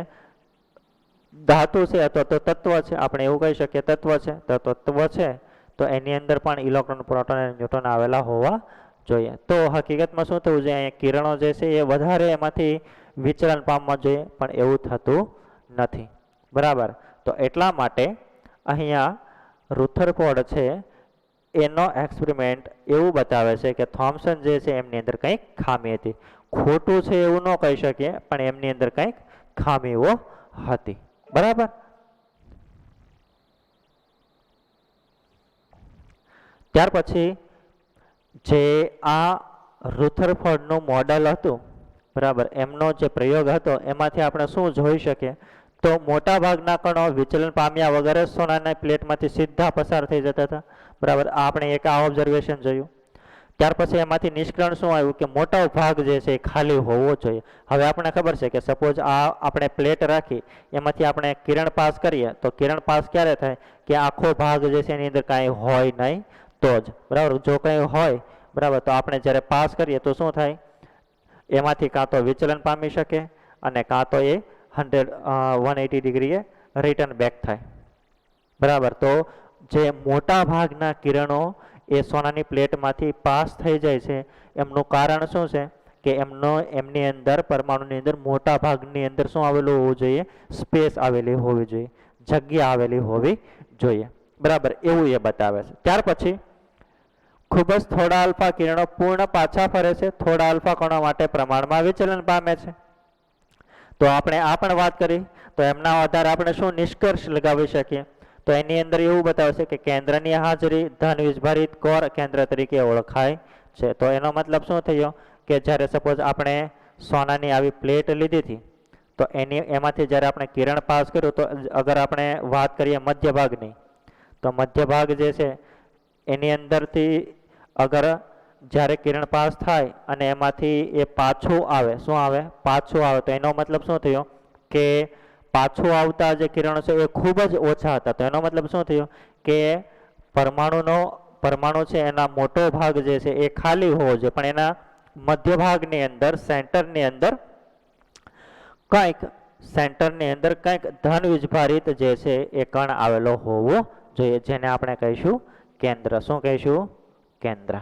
ધાતુ છે અથવા તો તત્વ છે. આપણે એવું કહી શકીએ તત્વ છે. તો તત્વ છે તો એની અંદર પણ ઇલેક્ટ્રોન, પ્રોટોન અને ન્યુટ્રોન આવેલા હોવા જોઈએ. તો હકીકતમાં શું થવું જોઈએ? અહીંયા કિરણો જે છે એ વધારે એમાંથી વિચલન પામવા જોઈએ, પણ એવું થતું નથી. બરાબર. તો એટલા માટે અહીંયા રુથરફોર્ડ છે એનો એક્સપેરિમેન્ટ એવું બતાવે છે કે થોમ્સન જે છે એમની અંદર કંઈક ખામી હતી. ખોટું છે એવું ન કહી શકીએ, પણ એમની અંદર કંઈક ખામીઓ હતી. બરાબર. ત્યાર પછી જે આ રુથરફોર્ડનું મોડેલ હતું, બરાબર, એમનો જે પ્રયોગ હતો એમાંથી આપણે શું જોઈ શકીએ? તો મોટા ભાગના કણો વિચલન પામ્યા વગર જ સોનાના પ્લેટમાંથી સીધા પસાર થઈ જતા હતા. બરાબર. આ આપણે એક આ ઓબ્ઝર્વેશન જોયું. ત્યાર પછી એમાંથી નિષ્કર્ષ શું આવ્યું કે મોટો ભાગ જે છે એ ખાલી હોવો જોઈએ. હવે આપણને ખબર છે કે સપોઝ આ આપણે પ્લેટ રાખી એમાંથી આપણે કિરણ પાસ કરીએ તો કિરણ પાસ ક્યારે થાય? કે આખો ભાગ જે છે એની અંદર કાંઈ હોય નહીં તો જ. બરાબર. જો કંઈ હોય, બરાબર, તો આપણે જ્યારે પાસ કરીએ તો શું થાય? એમાંથી કાં તો વિચલન પામી શકે અને કાં તો એ 180 ડિગ્રીએ રિટર્ન બેક થાય. બરાબર. તો જે મોટા ભાગના કિરણો એ સોનાની પ્લેટમાંથી પાસ થઈ જાય છે એમનું કારણ શું છે? કે એમની અંદર પરમાણુની અંદર મોટા ભાગની અંદર શું આવેલું હોવું જોઈએ? સ્પેસ આવેલી હોવી જોઈએ, જગ્યા આવેલી હોવી જોઈએ. બરાબર. એવું એ બતાવે છે. ત્યાર પછી ખૂબ જ થોડા આલ્ફા કિરણો પૂર્ણ પાછા ફરે છે, થોડા આલ્ફા કણો માટે પ્રમાણમાં વિચલન પામે છે. તો આપણે આ પણ વાત કરી. તો એમના આધારે આપણે શું નિષ્કર્ષ લગાવી શકીએ? તો એની અંદર એવું બતાવે છે કે કેન્દ્રની હાજરી ધન વીજભારિત કોર કેન્દ્ર તરીકે ઓળખાય છે. તો એનો મતલબ શું થયો? કે જ્યારે સપોઝ આપણે સોનાની આવી પ્લેટ લીધી હતી તો એમાંથી જ્યારે આપણે કિરણ પાસ કર્યું તો અગર આપણે વાત કરીએ મધ્ય ભાગની, તો મધ્ય ભાગ જે છે એની અંદરથી અગર જ્યારે કિરણ પાસ થાય અને એમાંથી એ પાછું આવે, શું આવે? પાછું આવે. તો એનો મતલબ શું થયો? કે પાછું આવતા જે કિરણો છે એ ખૂબ જ ઓછા હતા. તો એનો મતલબ શું થયો? કે પરમાણુ છે એના મોટો ભાગ જે છે એ ખાલી હોવો જોઈએ, પણ એના મધ્ય ભાગની અંદર સેન્ટરની અંદર કંઈક ધન વીજભારિત જે છે એ કણ આવેલો હોવો જોઈએ, જેને આપણે કહીશું કેન્દ્ર. શું કહીશું? કેન્દ્ર.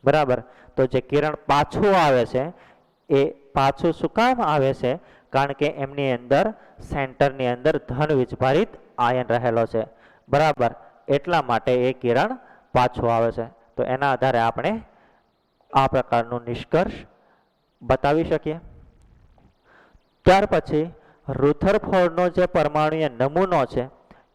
બરાબર. તો જે કિરણ પાછું આવે છે એ પાછું શું કામ આવે છે? કારણ કે એમની અંદર સેન્ટરની અંદર ધન વીજભારિત આયન રહેલો છે. બરાબર. એટલા માટે એ કિરણ પાછું આવે છે. તો એના આધારે આપણે આ પ્રકારનું નિષ્કર્ષ બતાવી શકીએ. ત્યાર પછી રુથરફોર્ડનો જે પરમાણુય નમૂનો છે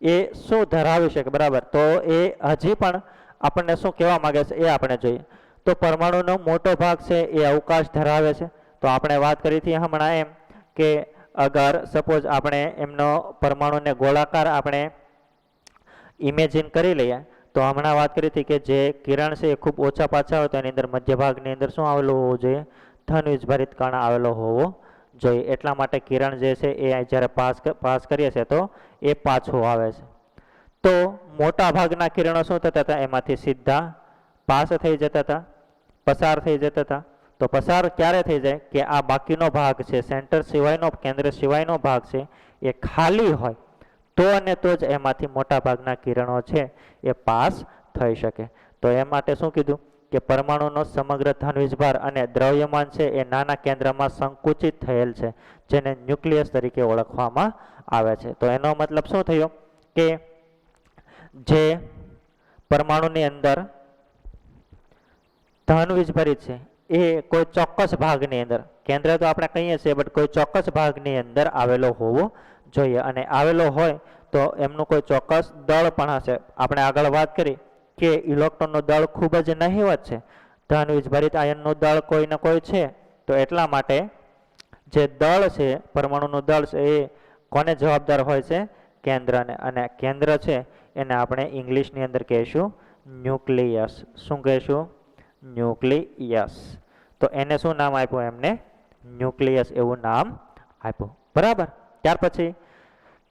એ શું ધરાવી શકે? બરાબર. તો એ હજી પણ આપણને શું કહેવા માંગે છે એ આપણે જોઈએ. તો પરમાણુનો મોટો ભાગ છે એ અવકાશ ધરાવે છે. તો આપણે વાત કરી હતી હમણાં એમ કે અગર સપોઝ આપણે એમનો પરમાણુને ગોળાકાર આપણે ઇમેજિન કરી લઈએ તો હમણાં વાત કરી હતી કે જે કિરણ છે એ ખૂબ ઓછા પાછા હોય તો એની અંદર મધ્ય ભાગની અંદર શું આવેલું હોવું જોઈએ? ધન વીજભારિત કણ આવેલો હોવો જોઈએ. એટલા માટે કિરણ જે છે એ જ્યારે પાસ કરીએ છીએ તો એ પાછું આવે છે. તો મોટા ભાગના કિરણો શું થતા હતા? એમાંથી સીધા પાસ થઈ જતા હતા, પસાર થઈ જતા હતા. તો પસાર ક્યારે થઈ જાય? કે આ બાકીનો ભાગ છે, સેન્ટર સિવાયનો, કેન્દ્ર સિવાયનો ભાગ છે એ ખાલી હોય તો અને તો જ એમાંથી મોટા ભાગના કિરણો છે એ પાસ થઈ શકે. તો એ માટે શું કીધું? કે પરમાણુનો સમગ્ર ધન વીજભાર અને દ્રવ્યમાન છે એ નાના કેન્દ્રમાં સંકુચિત થયેલ છે, જેને ન્યુક્લિયસ તરીકે ઓળખવામાં આવે છે. તો એનો મતલબ શું થયો? કે જે પરમાણુની અંદર ધન વીજભારિત છે એ કોઈ ચોક્કસ ભાગની અંદર, કેન્દ્ર તો આપણે કહીએ છીએ બટ કોઈ ચોક્કસ ભાગની અંદર આવેલો હોવો જોઈએ, અને આવેલો હોય તો એમનું કોઈ ચોક્કસ દળ પણ હશે. આપણે આગળ વાત કરી કે ઇલેક્ટ્રોનનું દળ ખૂબ જ નહિવત છે, ધન વીજભારિત આયનનું દળ કોઈ ને કોઈ છે, તો એટલા માટે જે દળ છે, પરમાણુનું દળ છે, એ કોને જવાબદાર હોય છે? કેન્દ્રને. અને કેન્દ્ર છે એને આપણે ઇંગ્લિશની અંદર કહીશું ન્યુક્લિયસ. શું કહીશું? ન્યુક્લિયસ. તો એને શું નામ આપ્યું? એમને ન્યુક્લિયસ એવું નામ આપ્યું. બરાબર. ત્યાર પછી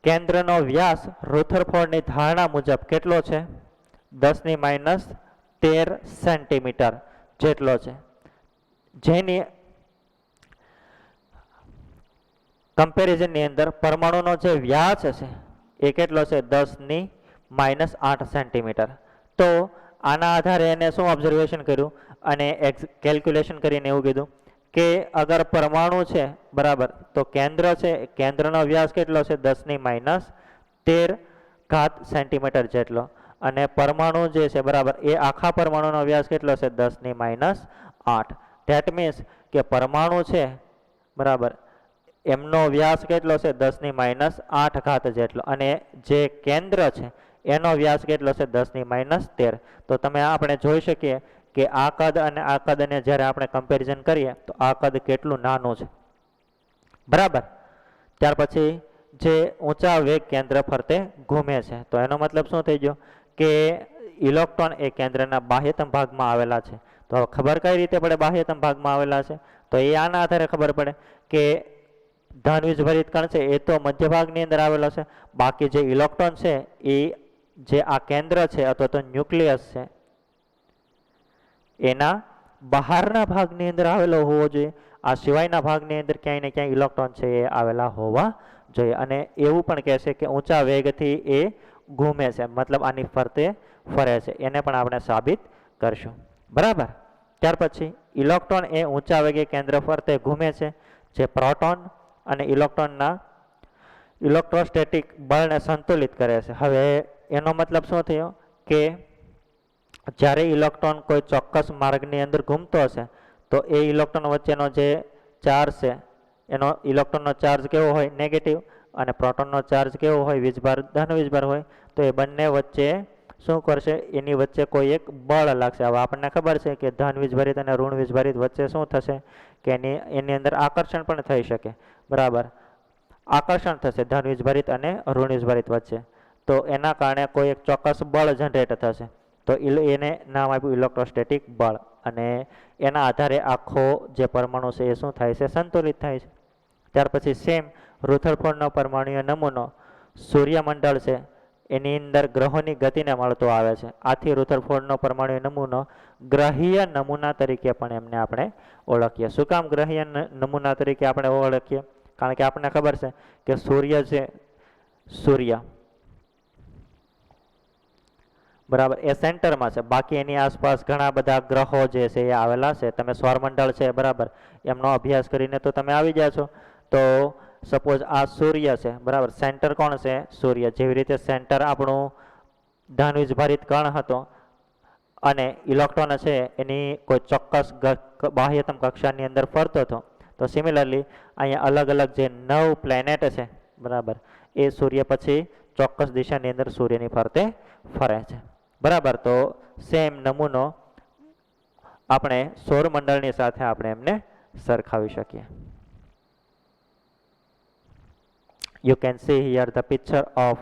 કેન્દ્રનો વ્યાસ રુથરફોર્ડની ધારણા મુજબ કેટલો છે? 10⁻13 સેન્ટીમીટર જેટલો છે, જેની કમ્પેરિઝનની અંદર પરમાણુનો જે વ્યાસ છે એ કેટલો છે? 10⁻8 સેન્ટીમીટર. તો આના આધારે એને શું ઓબ્ઝર્વેશન કર્યું અને કેલ્ક્યુલેશન કરીને એવું કીધું કે અગર પરમાણુ છે, બરાબર, તો કેન્દ્ર છે, કેન્દ્રનો વ્યાસ કેટલો છે? 10⁻13 સેન્ટીમીટર જેટલો, અને પરમાણુ જે છે, બરાબર, એ આખા પરમાણુનો વ્યાસ કેટલો છે? 10⁻8. ધેટ મીન્સ કે પરમાણુ છે, બરાબર, એમનો વ્યાસ કેટલો છે? 10⁻8 જેટલો, અને જે કેન્દ્ર છે એનો વ્યાસ કેટલો છે? 10⁻13. તો તમે આપણે જોઈ શકીએ કે આ કદ અને આ કદને જ્યારે આપણે કમ્પેરિઝન કરીએ તો આ કદ કેટલું નાનું છે. બરાબર. ત્યાર પછી જે ઊંચા વેગ કેન્દ્ર ફરતે ઘૂમે છે, તો એનો મતલબ શું થઈ ગયો કે ઇલેક્ટ્રોન એ કેન્દ્રના બાહ્યતમ ભાગમાં આવેલા છે. તો હવે ખબર કઈ રીતે પડે બાહ્યતમ ભાગમાં આવેલા છે? તો એ આના આધારે ખબર પડે કે ધન વીજભારિત કણ છે એ તો મધ્ય ભાગની અંદર આવેલો છે, બાકી જે ઇલેક્ટ્રોન છે એ જે આ કેન્દ્ર છે અથવા તો ન્યુક્લિયસ છે એના બહારના ભાગની અંદર આવેલો હોવો જોઈએ. આ સિવાયના ભાગની અંદર ક્યાંય ને ક્યાંય ઇલેક્ટ્રોન છે એ આવેલા હોવા જોઈએ. અને એવું પણ કહેશે કે ઊંચા વેગથી એ ઘૂમે છે, મતલબ આની ફરતે ફરે છે. એને પણ આપણે સાબિત કરશું. બરાબર. ત્યાર પછી ઇલેક્ટ્રોન એ ઊંચા વેગે કેન્દ્ર ફરતે ઘૂમે છે, જે પ્રોટોન અને ઇલેક્ટ્રોનના ઇલેક્ટ્રોસ્ટેટિક બળને સંતુલિત કરે છે. હવે એનો મતલબ શું થયો કે જ્યારે ઇલેક્ટ્રોન કોઈ ચોક્કસ માર્ગની અંદર ઘૂમતો હશે તો એ ઇલેક્ટ્રોન વચ્ચેનો જે ચાર્જ છે એનો ઇલેક્ટ્રોનનો ચાર્જ કેવો હોય? નેગેટિવ. અને પ્રોટોનનો ચાર્જ કેવો હોય? વીજભાર, ધન વીજભાર હોય. તો એ બંને વચ્ચે શું કરશે? એની વચ્ચે કોઈ એક બળ લાગશે. હવે આપણને ખબર છે કે ધન વીજભારિત અને ઋણ વીજભારિત વચ્ચે શું થશે કે એની અંદર આકર્ષણ પણ થઈ શકે. બરાબર. આકર્ષણ થશે ધન વીજભારિત અને ઋણ વીજભારિત વચ્ચે. તો એના કારણે કોઈ એક ચોક્કસ બળ જનરેટ થશે. તો એને નામ આપ્યું ઇલેક્ટ્રોસ્ટેટિક બળ, અને એના આધારે આખો જે પરમાણુ છે એ શું થાય છે? સંતુલિત થાય છે. ત્યાર પછી સેમ રુથરફોર્ડનો પરમાણુય નમૂનો સૂર્યમંડળ છે એની અંદર ગ્રહોની ગતિને મળતો આવે છે. આથી રુથરફોર્ડનો પરમાણુય નમૂનો ગ્રહીય નમૂના તરીકે પણ એમને આપણે ઓળખીએ. શું કામ ગ્રહીય નમૂના તરીકે આપણે ઓળખીએ? કારણ કે આપણને ખબર છે કે સૂર્ય છે, સૂર્ય, બરાબર, એ સેન્ટરમાં છે, બાકી એની આસપાસ ઘણા બધા ગ્રહો જે છે એ આવેલા છે. તમે સૌરમંડળ છે, બરાબર, એમનો અભ્યાસ કરીને તો તમે આવી ગયા છો. તો સપોઝ આ સૂર્ય છે, બરાબર, સેન્ટર કોણ છે? સૂર્ય. જેવી રીતે સેન્ટર આપણું ધન વીજભારિત કણ હતો અને ઇલેક્ટ્રોન છે એની કોઈ ચોક્કસ બાહ્યતમ કક્ષાની અંદર ફરતો હતો, તો સિમિલરલી અહીંયા અલગ અલગ જે 9 પ્લેનેટ છે, બરાબર, એ સૂર્ય પછી ચોક્કસ દિશાની અંદર સૂર્યની ફરતે ફરે છે. બરાબર. તો સેમ નમૂનો આપણે સૌરમંડળની સાથે આપણે એમને સરખાવી શકીએ. You can see here the picture of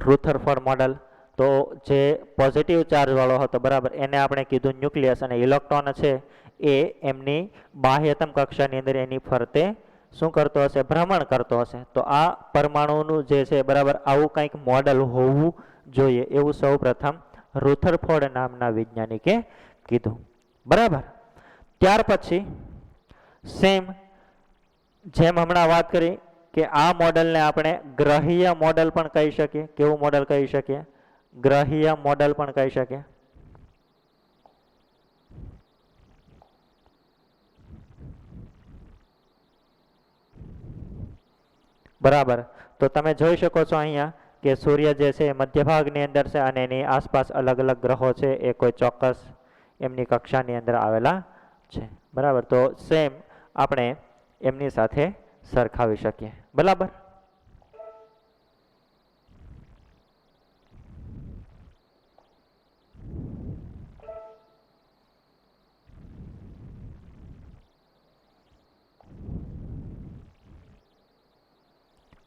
Rutherford model. તો જે પોઝિટિવ ચાર્જ વાળો હતો, બરાબર, એને આપણે કીધું ન્યુક્લિયસ, અને ઇલેક્ટ્રોન છે એ એમની બાહ્યતમ કક્ષાની અંદર એની ફરતે શું કરતો હશે? ભ્રમણ કરતો હશે. તો આ પરમાણુનું જે છે, બરાબર, આવું કંઈક મોડલ હોવું જોઈએ એવું સૌ પ્રથમ રુથરફોર્ડ નામના વૈજ્ઞાનિકે કીધું. બરાબર. ત્યાર પછી સેમ જેમ હમણાં વાત કરી કે આ મોડલને આપણે ગ્રહીય મોડલ પણ કહી શકીએ. કેવું મોડલ કહી શકીએ? ગ્રહીય મોડલ પણ કહી શકીએ. બરાબર. તો તમે જોઈ શકો છો અહીંયા કે સૂર્ય જે છે મધ્ય ભાગની અંદર છે અને એની આસપાસ અલગ અલગ ગ્રહો છે એ કોઈ ચોક્કસ એમની કક્ષાની અંદર આવેલા છે. બરાબર, તો સેમ આપણે એમની સાથે સરખાવી શકીએ. બરાબર.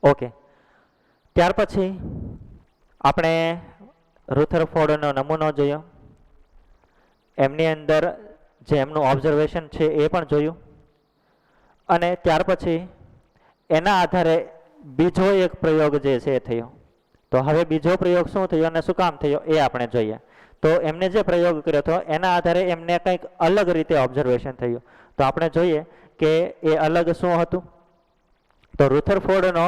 ઓકે, ત્યાર પછી આપણે રુથરફોર્ડનો નમૂનો જોયો, એમની અંદર જે એમનું ઓબ્ઝર્વેશન છે એ પણ જોયું, અને ત્યાર પછી એના આધારે બીજો એક પ્રયોગ જે છે એ થયો. તો હવે બીજો પ્રયોગ શું થયો અને શું કામ થયો એ આપણે જોઈએ. તો એમને જે પ્રયોગ કર્યો હતો એના આધારે એમને કંઈક અલગ રીતે ઓબ્ઝર્વેશન થયું. તો આપણે જોઈએ કે એ અલગ શું હતું. તો રુથરફોર્ડનો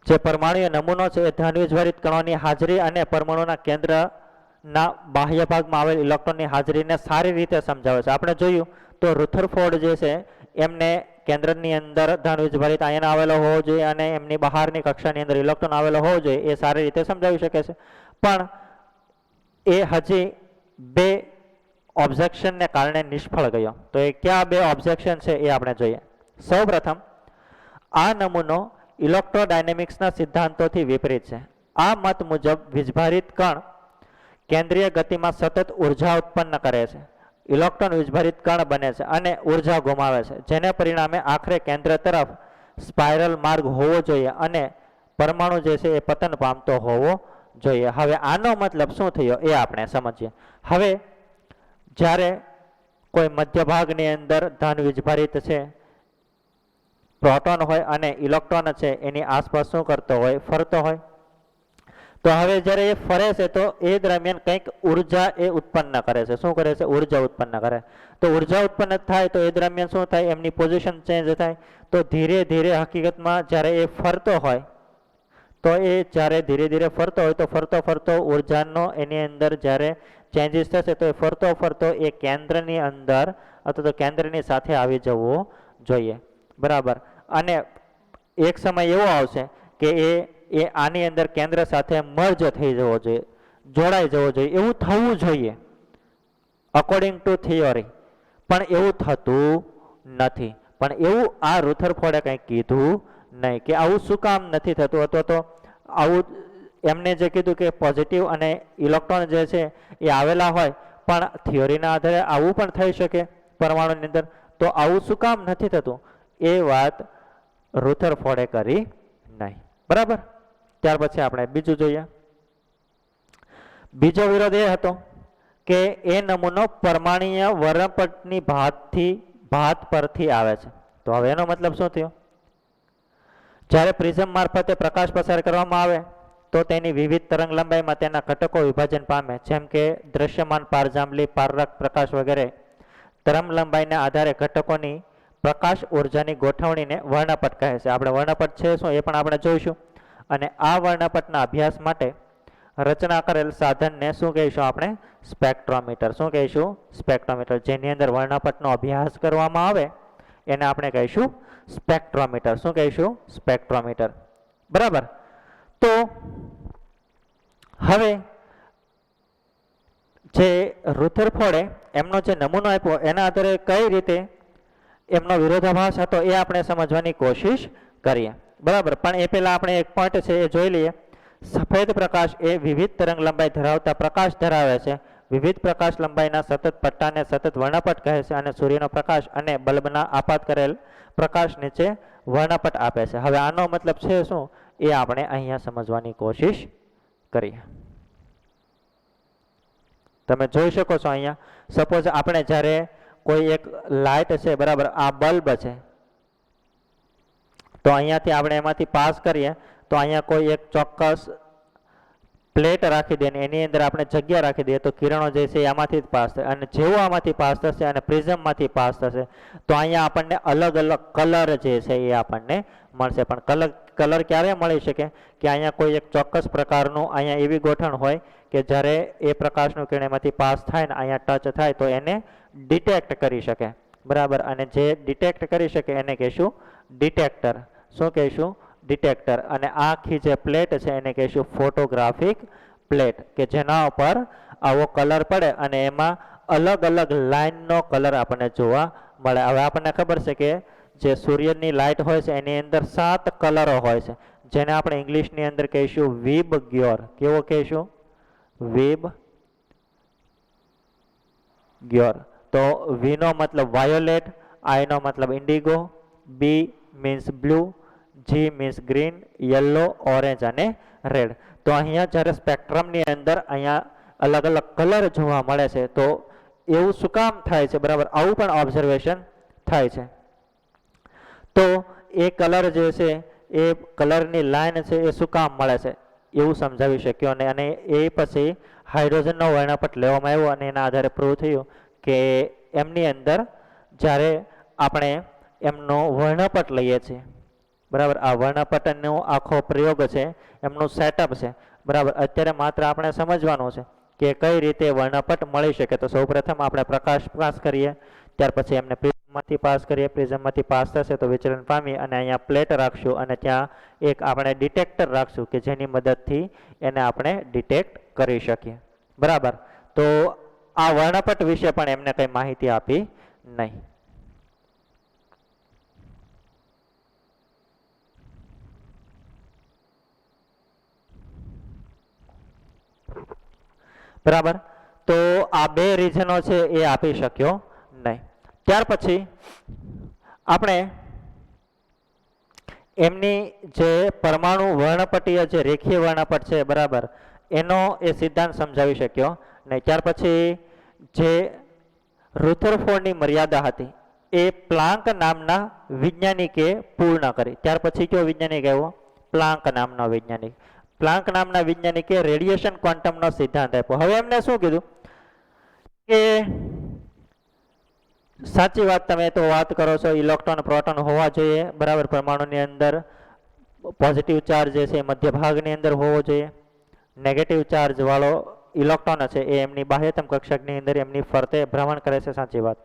જે પરમાણુય નમૂનો છે એ ધન વીજભારિત કણોની હાજરી અને પરમાણુના કેન્દ્રના બાહ્ય ભાગમાં આવેલ ઇલેક્ટ્રોનની હાજરીને સારી રીતે સમજાવે છે. આપણે જોયું તો રુથરફોર્ડ જે છે એમને કેન્દ્રની અંદર ધન વીજભારિત આયન આવેલો હોવો જોઈએ અને એમની બહારની કક્ષાની અંદર ઇલેક્ટ્રોન આવેલો હોવો જોઈએ, એ સારી રીતે સમજાવી શકે છે. પણ એ હજી બે ઓબ્જેક્શનને કારણે નિષ્ફળ ગયો. તો એ કયા બે ઓબ્જેક્શન છે એ આપણે જોઈએ. સૌપ્રથમ, આ નમૂનો ઇલેક્ટ્રોડાયનેમિક્સના સિદ્ધાંતોથી વિપરીત છે. આ મત મુજબ વીજભારિત કણ કેન્દ્રીય ગતિમાં સતત ઉર્જા ઉત્પન્ન કરે છે. ઇલેક્ટ્રોન વીજભારિત કણ બને છે અને ઉર્જા ગુમાવે છે, જેને પરિણામે આખરે કેન્દ્ર તરફ સ્પાઇરલ માર્ગ હોવો જોઈએ અને પરમાણુ જે છે એ પતન પામતો હોવો જોઈએ. હવે આનો મતલબ શું થયો એ આપણે સમજીએ. હવે જ્યારે કોઈ મધ્ય ભાગની અંદર ધન વીજભારિત છે પ્રોટોન હોય અને ઇલેક્ટ્રોન છે એની આસપાસ શું કરતો હોય, ફરતો હોય. તો હવે જ્યારે એ ફરે છે તો એ દરમિયાન કંઈક ઉર્જા એ ઉત્પન્ન કરે છે. શું કરે છે? ઉર્જા ઉત્પન્ન કરે. તો ઉર્જા ઉત્પન્ન થાય તો એ દરમિયાન શું થાય, એમની પોઝિશન ચેન્જ થાય. તો ધીરે ધીરે હકીકતમાં જ્યારે એ ફરતો હોય તો એ જ્યારે ધીરે ધીરે ફરતો હોય તો ફરતો ફરતો ઉર્જાનો એની અંદર જ્યારે ચેન્જીસ થશે તો એ ફરતો ફરતો એ કેન્દ્રની અંદર અથવા તો કેન્દ્રની સાથે આવી જવો જોઈએ. બરાબર. અને એક સમય એવો આવશે કે એ આની અંદર કેન્દ્ર સાથે મર્જ થઈ જવો જોઈએ, જોડાઈ જવો જોઈએ. એવું થવું જોઈએ અકોર્ડિંગ ટુ થિયોરી, પણ એવું થતું નથી. પણ એવું આ રુથરફોર્ડે કંઈ કીધું નહીં કે આવું શું કામ નથી થતું. અથવા તો આવું એમને જે કીધું કે પોઝિટિવ અને ઇલેક્ટ્રોન જે છે એ આવેલા હોય પણ થિયોરીના આધારે આવું પણ થઈ શકે પરમાણુની અંદર, તો આવું શું કામ નથી થતું એ વાત રુથરફોર્ડે કરી નહીં. બરાબર. ત્યાર પછી આપણે બીજું જોઈએ. બીજો વિરોધ એ હતો કે એ નમૂનો પરમાણુય વર્ણપટની ભાત પરથી આવે છે. તો હવે એનો મતલબ શું થયો? જ્યારે પ્રિઝમ મારફતે પ્રકાશ પસાર કરવામાં આવે તો તેની વિવિધ તરંગ લંબાઈમાં તેના ઘટકો વિભાજન પામે, જેમ કે દ્રશ્યમાન પારજાંબલી, પારક પ્રકાશ વગેરે. તરંગ લંબાઈના આધારે ઘટકોની પ્રકાશ ઉર્જાની ગોઠવણીને વર્ણપટ કહે છે. આપણે વર્ણપટ છે શું એ પણ આપણે જોઈશું. અને આ વર્ણપટના અભ્યાસ માટે રચના કરેલ સાધનને શું કહીશું આપણે? સ્પેક્ટ્રોમીટર. શું કહીશું? સ્પેક્ટ્રોમીટર. જેની અંદર વર્ણપટનો અભ્યાસ કરવામાં આવે એને આપણે કહીશું સ્પેક્ટ્રોમીટર. શું કહીશું? સ્પેક્ટ્રોમીટર. બરાબર. તો હવે જે રુથરફોર્ડે એમનો જે નમૂનો આપ્યો એના આધારે કઈ રીતે એમનો વિરોધાભાસ હતો એ આપણે સમજવાની કોશિશ કરીએ. બરાબર. પણ એ પહેલા આપણે એક પોઈન્ટ છે એ જોઈ લઈએ. સફેદ પ્રકાશ એ વિવિધ તરંગ લંબાઈ ધરાવતા પ્રકાશ ધરાવે છે. વિવિધ પ્રકાશ લંબાઈના સતત પટ્ટાને સતત વર્ણપટ કહે છે અને સૂર્યનો પ્રકાશ અને બલ્બના આપાત કરેલ પ્રકાશ નીચે વર્ણપટ આપે છે. હવે આનો મતલબ છે શું એ આપણે અહીંયા સમજવાની કોશિશ કરીએ. તમે જોઈ શકો છો અહીંયા સપોઝ આપણે જ્યારે કોઈ એક લાઇટ છે, બરાબર, આ બલ્બ છે, તો અહીંયાથી આપણે એમાંથી પાસ કરીએ તો અહીંયા કોઈ એક ચોક્કસ પ્લેટ રાખી દઈએ એની અંદર આપણે જગ્યા રાખી દઈએ તો કિરણો જે છે આમાંથી જ પાસ થાય. અને જેવું આમાંથી પાસ થશે અને પ્રિઝમમાંથી પાસ થશે તો અહીંયા આપણને અલગ અલગ કલર જે છે એ આપણને મળશે. પણ કલર ક્યારે મળી શકે કે અહીંયા કોઈ એક ચોક્કસ પ્રકારનું અહીંયા એવી ગોઠવણ હોય કે જ્યારે એ પ્રકાશનું કિરણ એમાંથી પાસ થાય ને અહીંયા ટચ થાય તો એને ડિટેક્ટ કરી શકે. બરાબર. અને જે ડિટેક્ટ કરી શકે એને કહીશું ડિટેક્ટર. શું કહીશું? ડિટેક્ટર. અને આખી જે પ્લેટ છે એને કહીશું ફોટોગ્રાફિક પ્લેટ, કે જેના ઉપર આવો કલર પડે અને એમાં અલગ અલગ લાઇનનો કલર આપણને જોવા મળે. હવે આપણને ખબર છે કે જે સૂર્યની લાઇટ હોય છે એની અંદર 7 કલરો હોય છે, જેને આપણે ઇંગ્લિશની અંદર કહીશું વિબગ્યોર. કેવો કહીશું? વિબગ્યોર. તો વી નો મતલબ વાયોલેટ, આઈ નો મતલબ ઇન્ડિગો, બી મીન્સ બ્લુ, જી મીન્સ ગ્રીન, યલો, ઓરેન્જ અને રેડ. તો અહીંયા જ્યારે સ્પેક્ટ્રમની અંદર અહીંયા અલગ અલગ કલર જોવા મળે છે તો એવું શું કામ થાય છે? બરાબર, આવું પણ ઓબ્ઝર્વેશન થાય છે. તો એ કલર જે છે એ કલરની લાઈન છે એ શું કામ મળે છે એવું સમજાવી શક્યો. અને એ પછી હાઇડ્રોજનનો વર્ણપટ લેવામાં આવ્યો અને એના આધારે પ્રૂવ થયું કે એમની અંદર જ્યારે આપણે એમનો વર્ણપટ લઈએ છીએ, બરાબર, આ વર્ણપટનો આખો પ્રયોગ છે, એમનું સેટઅપ છે, બરાબર. અત્યારે માત્ર આપણે સમજવાનું છે કે કઈ રીતે વર્ણપટ મળી શકે. તો સૌપ્રથમ આપણે પ્રકાશ પાસ કરીએ, ત્યાર પછી એમને પ્રિઝમમાંથી પાસ કરીએ, પ્રિઝમમાંથી પાસ થશે તો વિચલન પામી અને અહીંયા પ્લેટ રાખશું અને ત્યાં એક આપણે ડિટેક્ટર રાખશું કે જેની મદદથી એને આપણે ડિટેક્ટ કરી શકીએ, બરાબર. તો આ વર્ણપટ વિશે પણ એમને કંઈ માહિતી આપી નહીં. બરાબર, તો આ બે રીઝનો છે એ આપી શક્યો નહીં. ત્યાર પછી આપણે એમની જે પરમાણુ વર્ણપટીય જે રેખીય વર્ણપટ છે, બરાબર, એનો એ સિદ્ધાંત સમજાવી શક્યો નહીં. ત્યાર પછી જે રુથરફોર્ડની મર્યાદા હતી એ પ્લાન્ક નામના વૈજ્ઞાનિકે પૂર્ણ કરી. ત્યાર પછી કયો વૈજ્ઞાનિક આવ્યો? પ્લાન્ક નામનો વૈજ્ઞાનિક. પ્લાન્ક નામના વૈજ્ઞાનિકે રેડિયેશન ક્વોન્ટમનો સિદ્ધાંત આપ્યો. હવે એમને શું કીધું કે સાચી વાત તમે તો વાત કરો છો, ઇલેક્ટ્રોન પ્રોટોન હોવા જોઈએ, બરાબર, પરમાણુની અંદર પોઝિટિવ ચાર્જ જે છે મધ્ય ભાગની અંદર હોવો જોઈએ, નેગેટિવ ચાર્જ વાળો ઇલેક્ટ્રોન છે એ એમની બાહ્યતમ કક્ષકની અંદર એમની ફરતે ભ્રમણ કરે છે, સાચી વાત.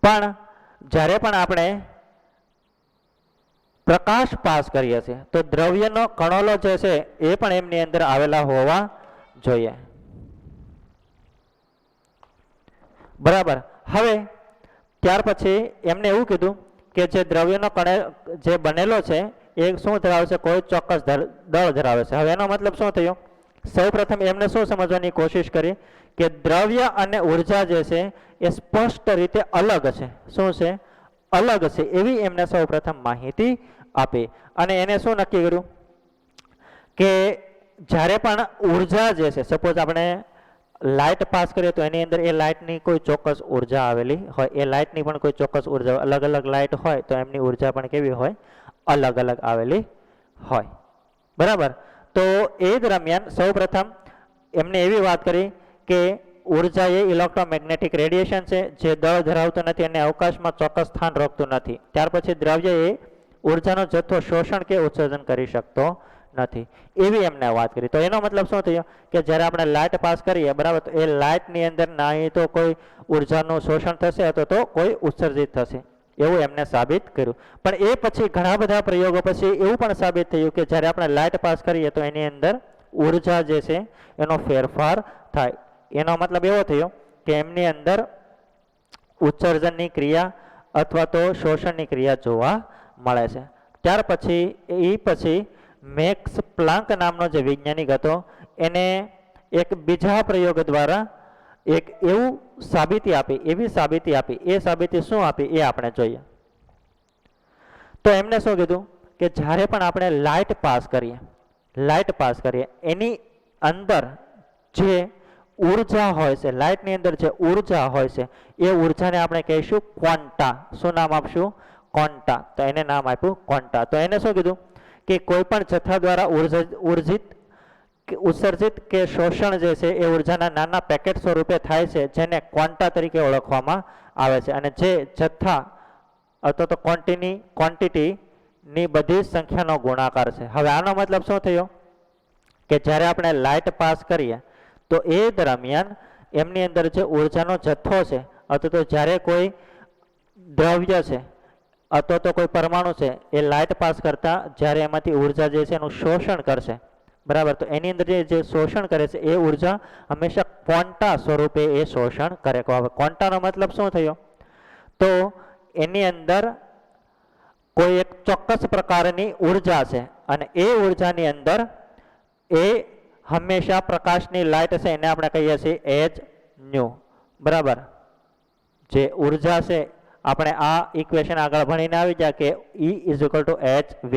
પણ જ્યારે પણ આપણે પ્રકાશ પાસ કરીએ છીએ તો દ્રવ્યનો કણોલો જે છે એ પણ એમની અંદર આવેલા હોવા જોઈએ, બરાબર. હવે ત્યાર પછી એમને એવું કીધું કે જે દ્રવ્યનો જે બનેલો છે એ શું ધરાવે છે? કોઈ ચોક્કસ દળ ધરાવે છે. હવે એનો મતલબ શું થયો? સૌ પ્રથમ એમને શું સમજવાની કોશિશ કરી કે દ્રવ્ય અને ઉર્જા જે છે એ સ્પષ્ટ રીતે અલગ છે. શું છે? અલગ છે. એવી એમને સૌ પ્રથમ માહિતી આપી અને એને શું નક્કી કર્યું કે જ્યારે પણ ઉર્જા જે છે, સપોઝ આપણે લાઇટ પાસ કરીએ તો એની અંદર એ લાઇટની કોઈ ચોક્કસ ઉર્જા આવેલી હોય, એ લાઇટની પણ કોઈ ચોક્કસ ઉર્જા, અલગ અલગ લાઇટ હોય તો એમની ઉર્જા પણ કેવી હોય? અલગ અલગ આવેલી હોય, બરાબર. તો એ દરમિયાન સૌ પ્રથમ એમને એવી વાત કરી કે ઉર્જા એ ઇલેક્ટ્રોમેગ્નેટિક રેડિયેશન છે જે દળ ધરાવતું નથી અને અવકાશમાં ચોક્કસ સ્થાન રોકતું નથી. ત્યાર પછી દ્રવ્ય એ ઉર્જાનો જથ્થો શોષણ કે ઉત્સર્જન કરી શકતો નથી, એવી એમને વાત કરી. તો એનો મતલબ શું થયો કે જ્યારે આપણે લાઇટ પાસ કરીએ, બરાબર, તો એ લાઇટની અંદર ના તો કોઈ ઉર્જાનું શોષણ થશે અથવા તો કોઈ ઉત્સર્જિત થશે, એવું એમને સાબિત કર્યું. પણ એ પછી ઘણા બધા પ્રયોગો પછી એવું પણ સાબિત થયું કે જ્યારે આપણે લાઇટ પાસ કરીએ તો એની અંદર ઉર્જા જે છે એનો ફેરફાર થાય. એનો મતલબ એવો થયો કે એમની અંદર ઉત્સર્જનની ક્રિયા અથવા તો શોષણની ક્રિયા જોવા મળે છે. ત્યાર પછી મેક્સ પ્લાન્ક નામનો જે વૈજ્ઞાનિક હતો એને એક બીજા પ્રયોગ દ્વારા એક એવી સાબિતી આપી. એ સાબિતી શું આપી એ આપણે જોઈએ. તો એમને શું કીધું કે જ્યારે પણ આપણે લાઇટ પાસ કરીએ એની અંદર જે ઉર્જા હોય છે, લાઇટની અંદર જે ઉર્જા હોય છે એ ઉર્જાને આપણે કહીશું ક્વોન્ટા. શું નામ આપશું? ક્વોન્ટા. તો એને નામ આપ્યું ક્વોન્ટા. તો એને શું કીધું કે કોઈ પણ જથ્થા દ્વારા ઉત્સર્જિત કે શોષણ જે છે એ ઉર્જાના નાના પેકેટ સ્વરૂપે થાય છે, જેને ક્વોન્ટા તરીકે ઓળખવામાં આવે છે. અને જે જથ્થા અથવા તો ક્વોન્ટિટીની બધી સંખ્યાનો ગુણાકાર છે. હવે આનો મતલબ શું થયો કે જ્યારે આપણે લાઇટ પાસ કરીએ તો એ દરમિયાન એમની અંદર જે ઉર્જાનો જથ્થો છે અથવા તો જ્યારે કોઈ દ્રવ્ય છે અથવા તો કોઈ પરમાણુ છે એ લાઇટ પાસ કરતા જ્યારે એમાંથી ઉર્જા જે છે એનું શોષણ કરશે બરાબર. તો એની અંદર જે શોષણ કરે છે એ ઉર્જા હંમેશા ક્વોન્ટા સ્વરૂપે એ શોષણ કરે. હવે ક્વોન્ટાનો મતલબ શું થયો? તો એની અંદર કોઈ એક ચોક્કસ પ્રકારની ઉર્જા છે અને એ ઉર્જાની અંદર એ હંમેશા પ્રકાશની લાઇટ છે એને આપણે કહીએ છીએ એચ ન્યુ. બરાબર. જે ઉર્જા છે આપણે આ ઇક્વેશન આગળ ભણીને આવી ગયા કે E = hv.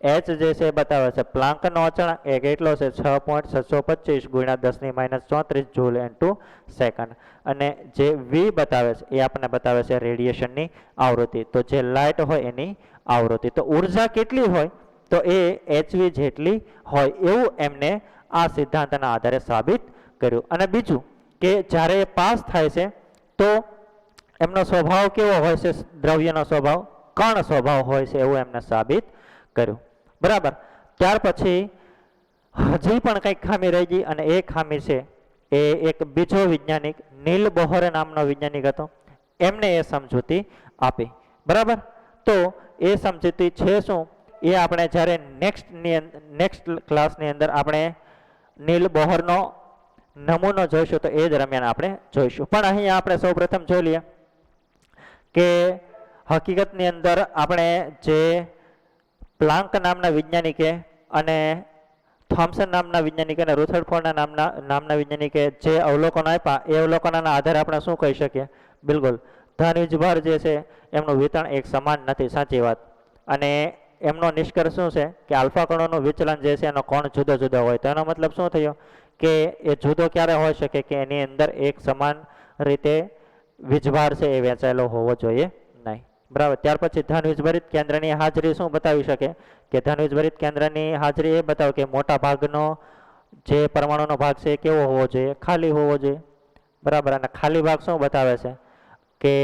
એચ જે છે બતાવે છે પ્લાન્કનો અચળાંક એ કેટલો છે 6.725 × 10⁻34 જૂલ ઇન્ટુ સેકન્ડ. અને જે V બતાવે છે એ આપણને બતાવે છે રેડિયેશનની આવૃત્તિ. તો જે લાઇટ હોય એની આવૃત્તિ. તો ઉર્જા કેટલી હોય? તો એ hv જેટલી હોય એવું એમને આ સિદ્ધાંતના આધારે સાબિત કર્યું. અને બીજું કે જ્યારે એ પાસ થાય છે તો એમનો સ્વભાવ કેવો હોય છે? દ્રવ્યનો સ્વભાવ કણ સ્વભાવ હોય છે એવું એમને સાબિત કર્યું. બરાબર. ત્યાર પછી હજી પણ કંઈક ખામી રહી ગઈ અને એ ખામી છે એ એક બીજો વૈજ્ઞાનિક નીલ બોહર નામનો વૈજ્ઞાનિક હતો. એમને એ સમજૂતી આપી. બરાબર. તો એ સમજૂતી છે શું એ આપણે જ્યારે નેક્સ્ટ ક્લાસની અંદર આપણે નીલ બોહરનો નમૂનો જોઈશું તો એ દરમિયાન આપણે જોઈશું. પણ અહીંયા આપણે સૌપ્રથમ જોઈ લઈએ કે હકીકતની અંદર આપણે જે પ્લાન્ક નામના વૈજ્ઞાનિકે અને થોમ્સન નામના વૈજ્ઞાનિકે અને રુથરફોર્ડના નામના વૈજ્ઞાનિકે જે અવલોકનો આપ્યા એ અવલોકનના આધારે આપણે શું કહી શકીએ? બિલકુલ ધન વીજભાર જે છે એમનું વિતરણ એક સમાન નથી. સાચી વાત. અને એમનો નિષ્કર્ષ શું છે કે આલ્ફા કણોનું વિચલન જે છે એનો કોણ જુદો જુદો હોય. તો એનો મતલબ શું થયો કે એ જુદો ક્યારે હોઈ શકે કે એની અંદર એક સમાન રીતે વીજભાર છે એ વહેંચાયેલો હોવો જોઈએ નહીં. બરાબર. ત્યાર પછી ધન વીજભરિત કેન્દ્રની હાજરી શું બતાવી શકે કે ધન વીજભરિત કેન્દ્રની હાજરી એ બતાવે કે મોટા ભાગનો જે પરમાણુનો ભાગ છે એ કેવો હોવો જોઈએ? ખાલી હોવો જોઈએ. બરાબર. અને ખાલી ભાગ શું બતાવે છે કે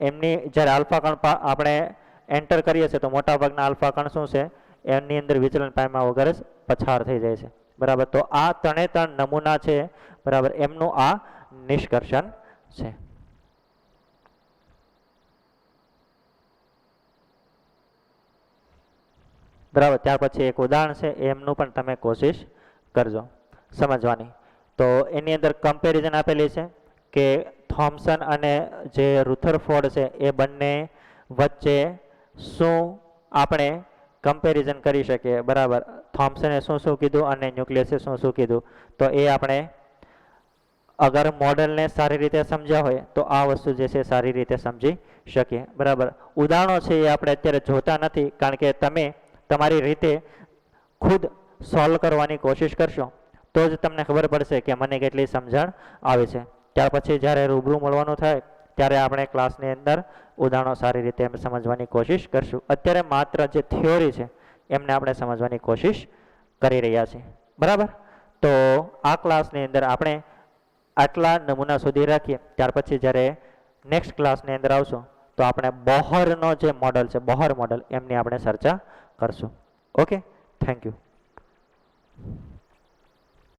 એમની જ્યારે આલ્ફા કણ આપણે એન્ટર કરીએ છીએ તો મોટા ભાગના આલ્ફા કણ શું છે એની અંદર વિચલન પામ્યા વગર જ પછાર થઈ જાય છે. બરાબર. તો આ ત્રણ નમૂના છે. બરાબર. એમનું આ નિષ્કર્ષણ છે. બરાબર. ત્યાર પછી એક ઉદાહરણ છે એમનું પણ તમે કોશિશ કરજો સમજવાની. તો એની અંદર કમ્પેરિઝન આપેલી છે કે થોમ્સન અને જે રુથરફોર્ડ છે એ બંને વચ્ચે શું આપણે કમ્પેરિઝન કરી શકીએ. બરાબર. થોમ્સને શું શું કીધું અને ન્યુક્લિયસે શું શું કીધું. તો એ આપણે અગર મોડેલને સારી રીતે સમજ્યા હોય તો આ વસ્તુ જે છે સારી રીતે સમજી શકીએ. બરાબર. ઉદાહરણો છે એ આપણે અત્યારે જોતા નથી કારણ કે તમે તમારી રીતે ખુદ સોલ્વ કરવાની કોશિશ કરશો તો જ તમને ખબર પડશે કે મને કેટલી સમજણ આવે છે. ત્યાર પછી જ્યારે રૂબરૂ મળવાનું થાય ત્યારે આપણે ક્લાસની અંદર ઉદાહરણો સારી રીતે એમ સમજવાની કોશિશ કરશું. અત્યારે માત્ર જે થિયોરી છે એમને આપણે સમજવાની કોશિશ કરી રહ્યા છીએ. બરાબર. તો આ ક્લાસની અંદર આપણે આટલા નમૂના સુધી રાખીએ. ત્યાર પછી જ્યારે નેક્સ્ટ ક્લાસની અંદર આવશું તો આપણે બોહરનો જે મોડલ છે બોહર મોડલ એમની આપણે ચર્ચા કરશું. ઓકે. Thank you.